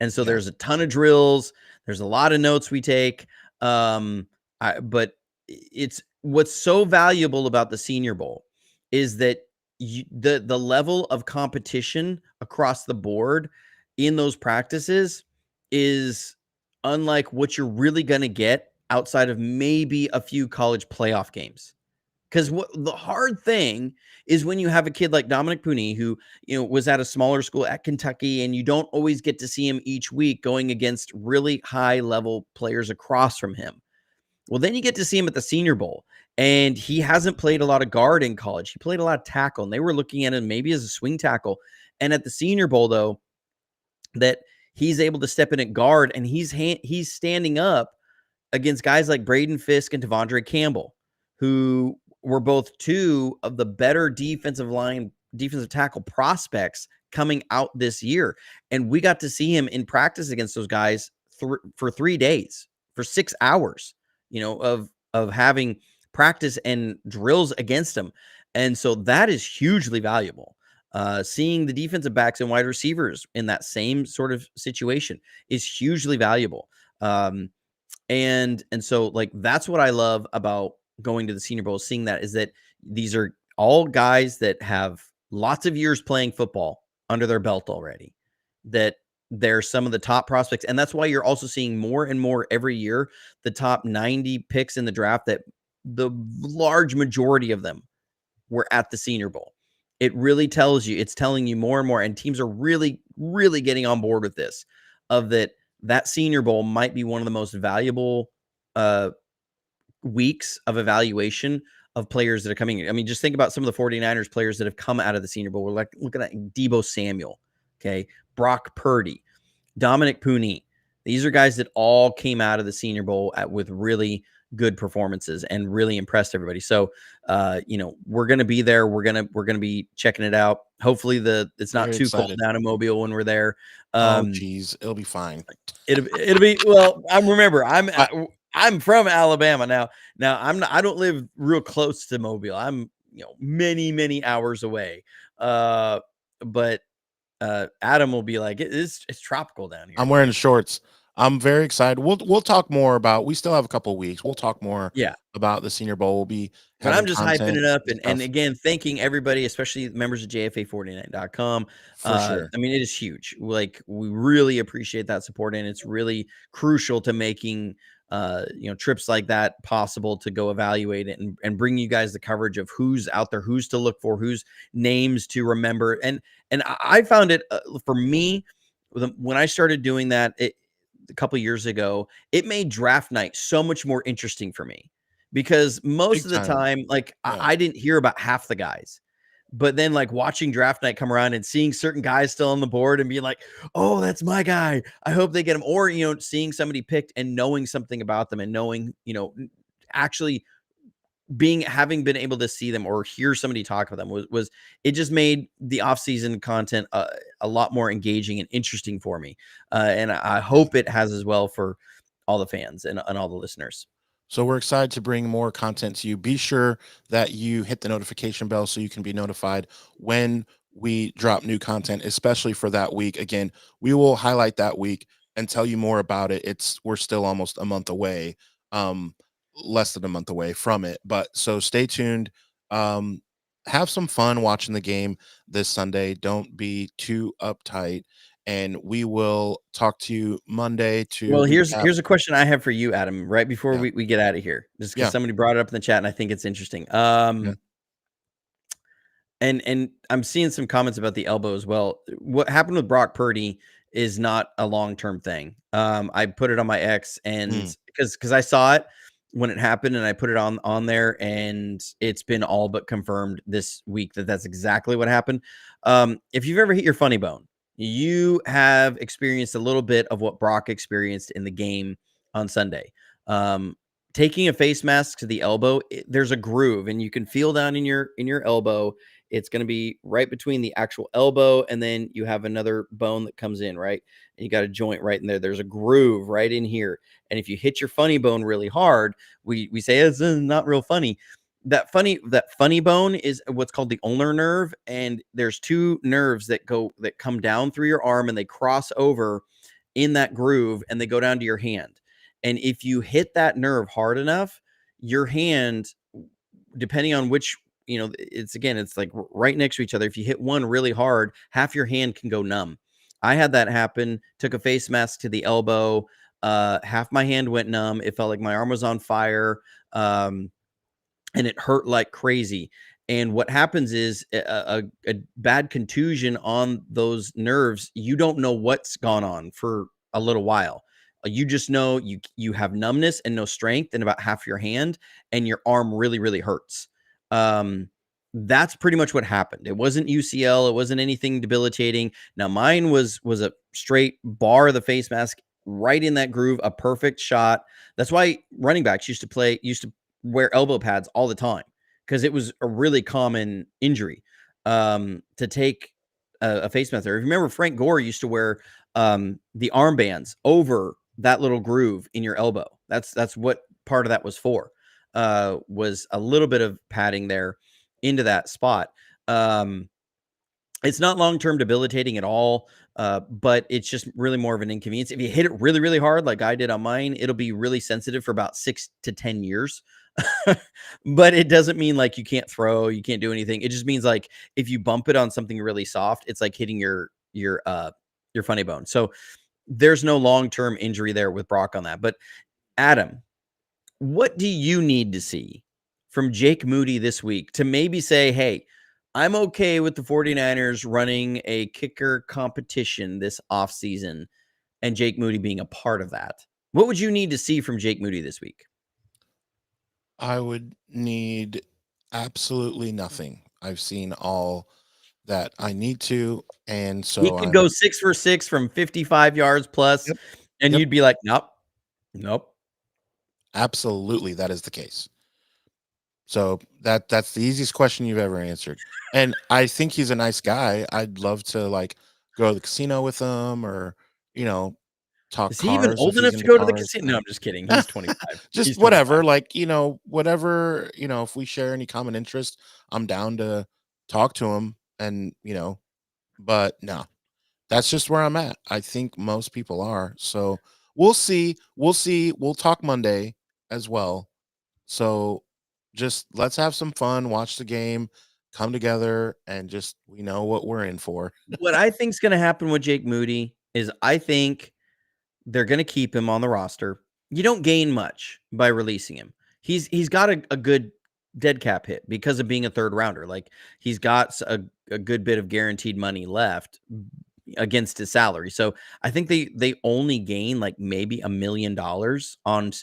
And so there's a ton of drills. There's a lot of notes we take. But it's what's so valuable about the Senior Bowl is that the level of competition across the board in those practices is unlike what you're really going to get outside of maybe a few college playoff games. Because the hard thing is when you have a kid like Dominic Purdy, who was at a smaller school at Kentucky, and you don't always get to see him each week going against really high level players across from him. Well, then you get to see him at the Senior Bowl, and he hasn't played a lot of guard in college. He played a lot of tackle, and they were looking at him maybe as a swing tackle. And at the Senior Bowl, though, that he's able to step in at guard, and he's standing up against guys like Braden Fisk and Devondre Campbell, who were both two of the better defensive tackle prospects coming out this year. And we got to see him in practice against those guys for 3 days, for 6 hours, of having practice and drills against them. And so that is hugely valuable. Seeing the defensive backs and wide receivers in that same sort of situation is hugely valuable. And so like, that's what I love about going to the Senior Bowl, seeing that is that these are all guys that have lots of years playing football under their belt already, that they're some of the top prospects. And that's why you're also seeing more and more every year, the top 90 picks in the draft, that the large majority of them were at the Senior Bowl. It really it's telling you more and more, and teams are really, really getting on board with this, of that Senior Bowl might be one of the most valuable weeks of evaluation of players that are coming in. I mean, just think about some of the 49ers players that have come out of the Senior Bowl. We're like looking at Deebo Samuel, okay, Brock Purdy, Dominic Purdy. These are guys that all came out of the Senior Bowl with really good performances and really impressed everybody. So, we're going to be there. We're going to be checking it out. Hopefully it's not too cold down in Mobile when we're there. It'll be fine. It'll be, well, I'm from Alabama now. I don't live real close to Mobile. I'm, many, many hours away. But Adam will be like, it's tropical down here. I'm wearing shorts. I'm very excited. We'll talk more about. We still have a couple of weeks. We'll talk more. About the Senior Bowl. We'll be. But I'm just hyping it up, and again, thanking everybody, especially members of JFA49.com. For sure. I mean, it is huge. Like, we really appreciate that support, and it's really crucial to making trips like that possible, to go evaluate it and bring you guys the coverage of who's out there, who's to look for, whose names to remember. And I found it for me, when I started doing that a couple years ago, it made draft night so much more interesting for me, because most of the time, like, I didn't hear about half the guys. But then, like, watching draft night come around and seeing certain guys still on the board and being like, oh, that's my guy, I hope they get him. Or, seeing somebody picked and knowing something about them, and knowing, actually having been able to see them or hear somebody talk about them was it just made the off-season content a lot more engaging and interesting for me. And I hope it has as well for all the fans and all the listeners. So we're excited to bring more content to you. Be sure that you hit the notification bell so you can be notified when we drop new content, especially for that week. Again, we will highlight that week and tell you more about it. We're still almost a month away, um, less than a month away from it. But so stay tuned. Um, have some fun watching the game this Sunday. Don't be too uptight. And we will talk to you Monday to Well, recap. here's a question I have for you, Adam, right before Yeah. we get out of here, just because Yeah. somebody brought it up in the chat and I think it's interesting. Yeah. And I'm seeing some comments about the elbow as well. What happened with Brock Purdy is not a long-term thing. I put it on my X, and because I saw it when it happened, and I put it on there, and it's been all but confirmed this week that that's exactly what happened. If you've ever hit your funny bone, you have experienced a little bit of what Brock experienced in the game on Sunday. Taking a face mask to the elbow, there's a groove, and you can feel down in your elbow. It's going to be right between the actual elbow, and then you have another bone that comes in, right? And you got a joint right in there. There's a groove right in here. And if you hit your funny bone really hard, we say it's not real funny. That funny bone is what's called the ulnar nerve, and there's two nerves that come down through your arm, and they cross over in that groove, and they go down to your hand. And if you hit that nerve hard enough, your hand, depending on which, it's like right next to each other. If you hit one really hard, half your hand can go numb. I had that happen, took a face mask to the elbow. Half my hand went numb. It felt like my arm was on fire. And it hurt like crazy. And what happens is a bad contusion on those nerves. You don't know what's gone on for a little while. You just know you have numbness and no strength in about half your hand, and your arm really, really hurts. That's pretty much what happened. It wasn't UCL. It wasn't anything debilitating. Now mine was a straight bar of the face mask right in that groove, a perfect shot. That's why running backs used to wear elbow pads all the time, because it was a really common injury to take a face mask there. If you remember, Frank Gore used to wear the armbands over that little groove in your elbow. That's what part of that was for. Was a little bit of padding there into that spot. It's not long-term debilitating at all, but it's just really more of an inconvenience. If you hit it really, really hard, like I did on mine, it'll be really sensitive for about 6 to 10 years. But it doesn't mean like you can't throw, you can't do anything. It just means like if you bump it on something really soft, it's like hitting your funny bone. So there's no long-term injury there with Brock on that. But Adam, what do you need to see from Jake Moody this week to maybe say, hey, I'm okay with the 49ers running a kicker competition this offseason and Jake Moody being a part of that? What would you need to see from Jake Moody this week? I would need absolutely nothing. I've seen all that I need to, and so He could go 6 for 6 from 55 yards plus, and you'd be like, nope. Absolutely, that is the case. So that's the easiest question you've ever answered. And I think he's a nice guy. I'd love to like go to the casino with him, or talk Is he even cars old if he's enough to into go to the cars. casino? No, I'm just kidding. He's 25. Just He's whatever, 25. like, whatever, if we share any common interest, I'm down to talk to him. And but no, that's just where I'm at. I think most people are. So we'll see. We'll talk Monday as well. So just let's have some fun, watch the game, come together, and just we know what we're in for. What I think is going to happen with Jake Moody is I think they're going to keep him on the roster. You don't gain much by releasing him. He's got a good dead cap hit because of being a third rounder. Like he's got a good bit of guaranteed money left against his salary. So I think they only gain like maybe $1 million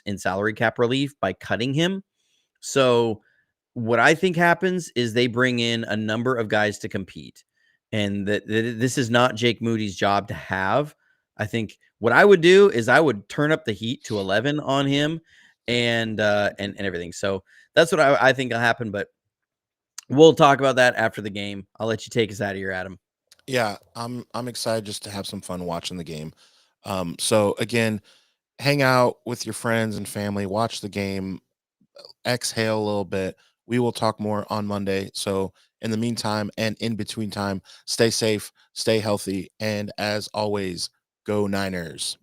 in salary cap relief by cutting him. So what I think happens is they bring in a number of guys to compete, and that this is not Jake Moody's job to have. I think what I would do is I would turn up the heat to 11 on him and everything. So that's what I think will happen, but we'll talk about that after the game. I'll let you take us out of here, Adam. Yeah, I'm excited just to have some fun watching the game. So again, hang out with your friends and family, watch the game, exhale a little bit. We will talk more on Monday. So in the meantime and in between time, stay safe, stay healthy, and as always, go Niners.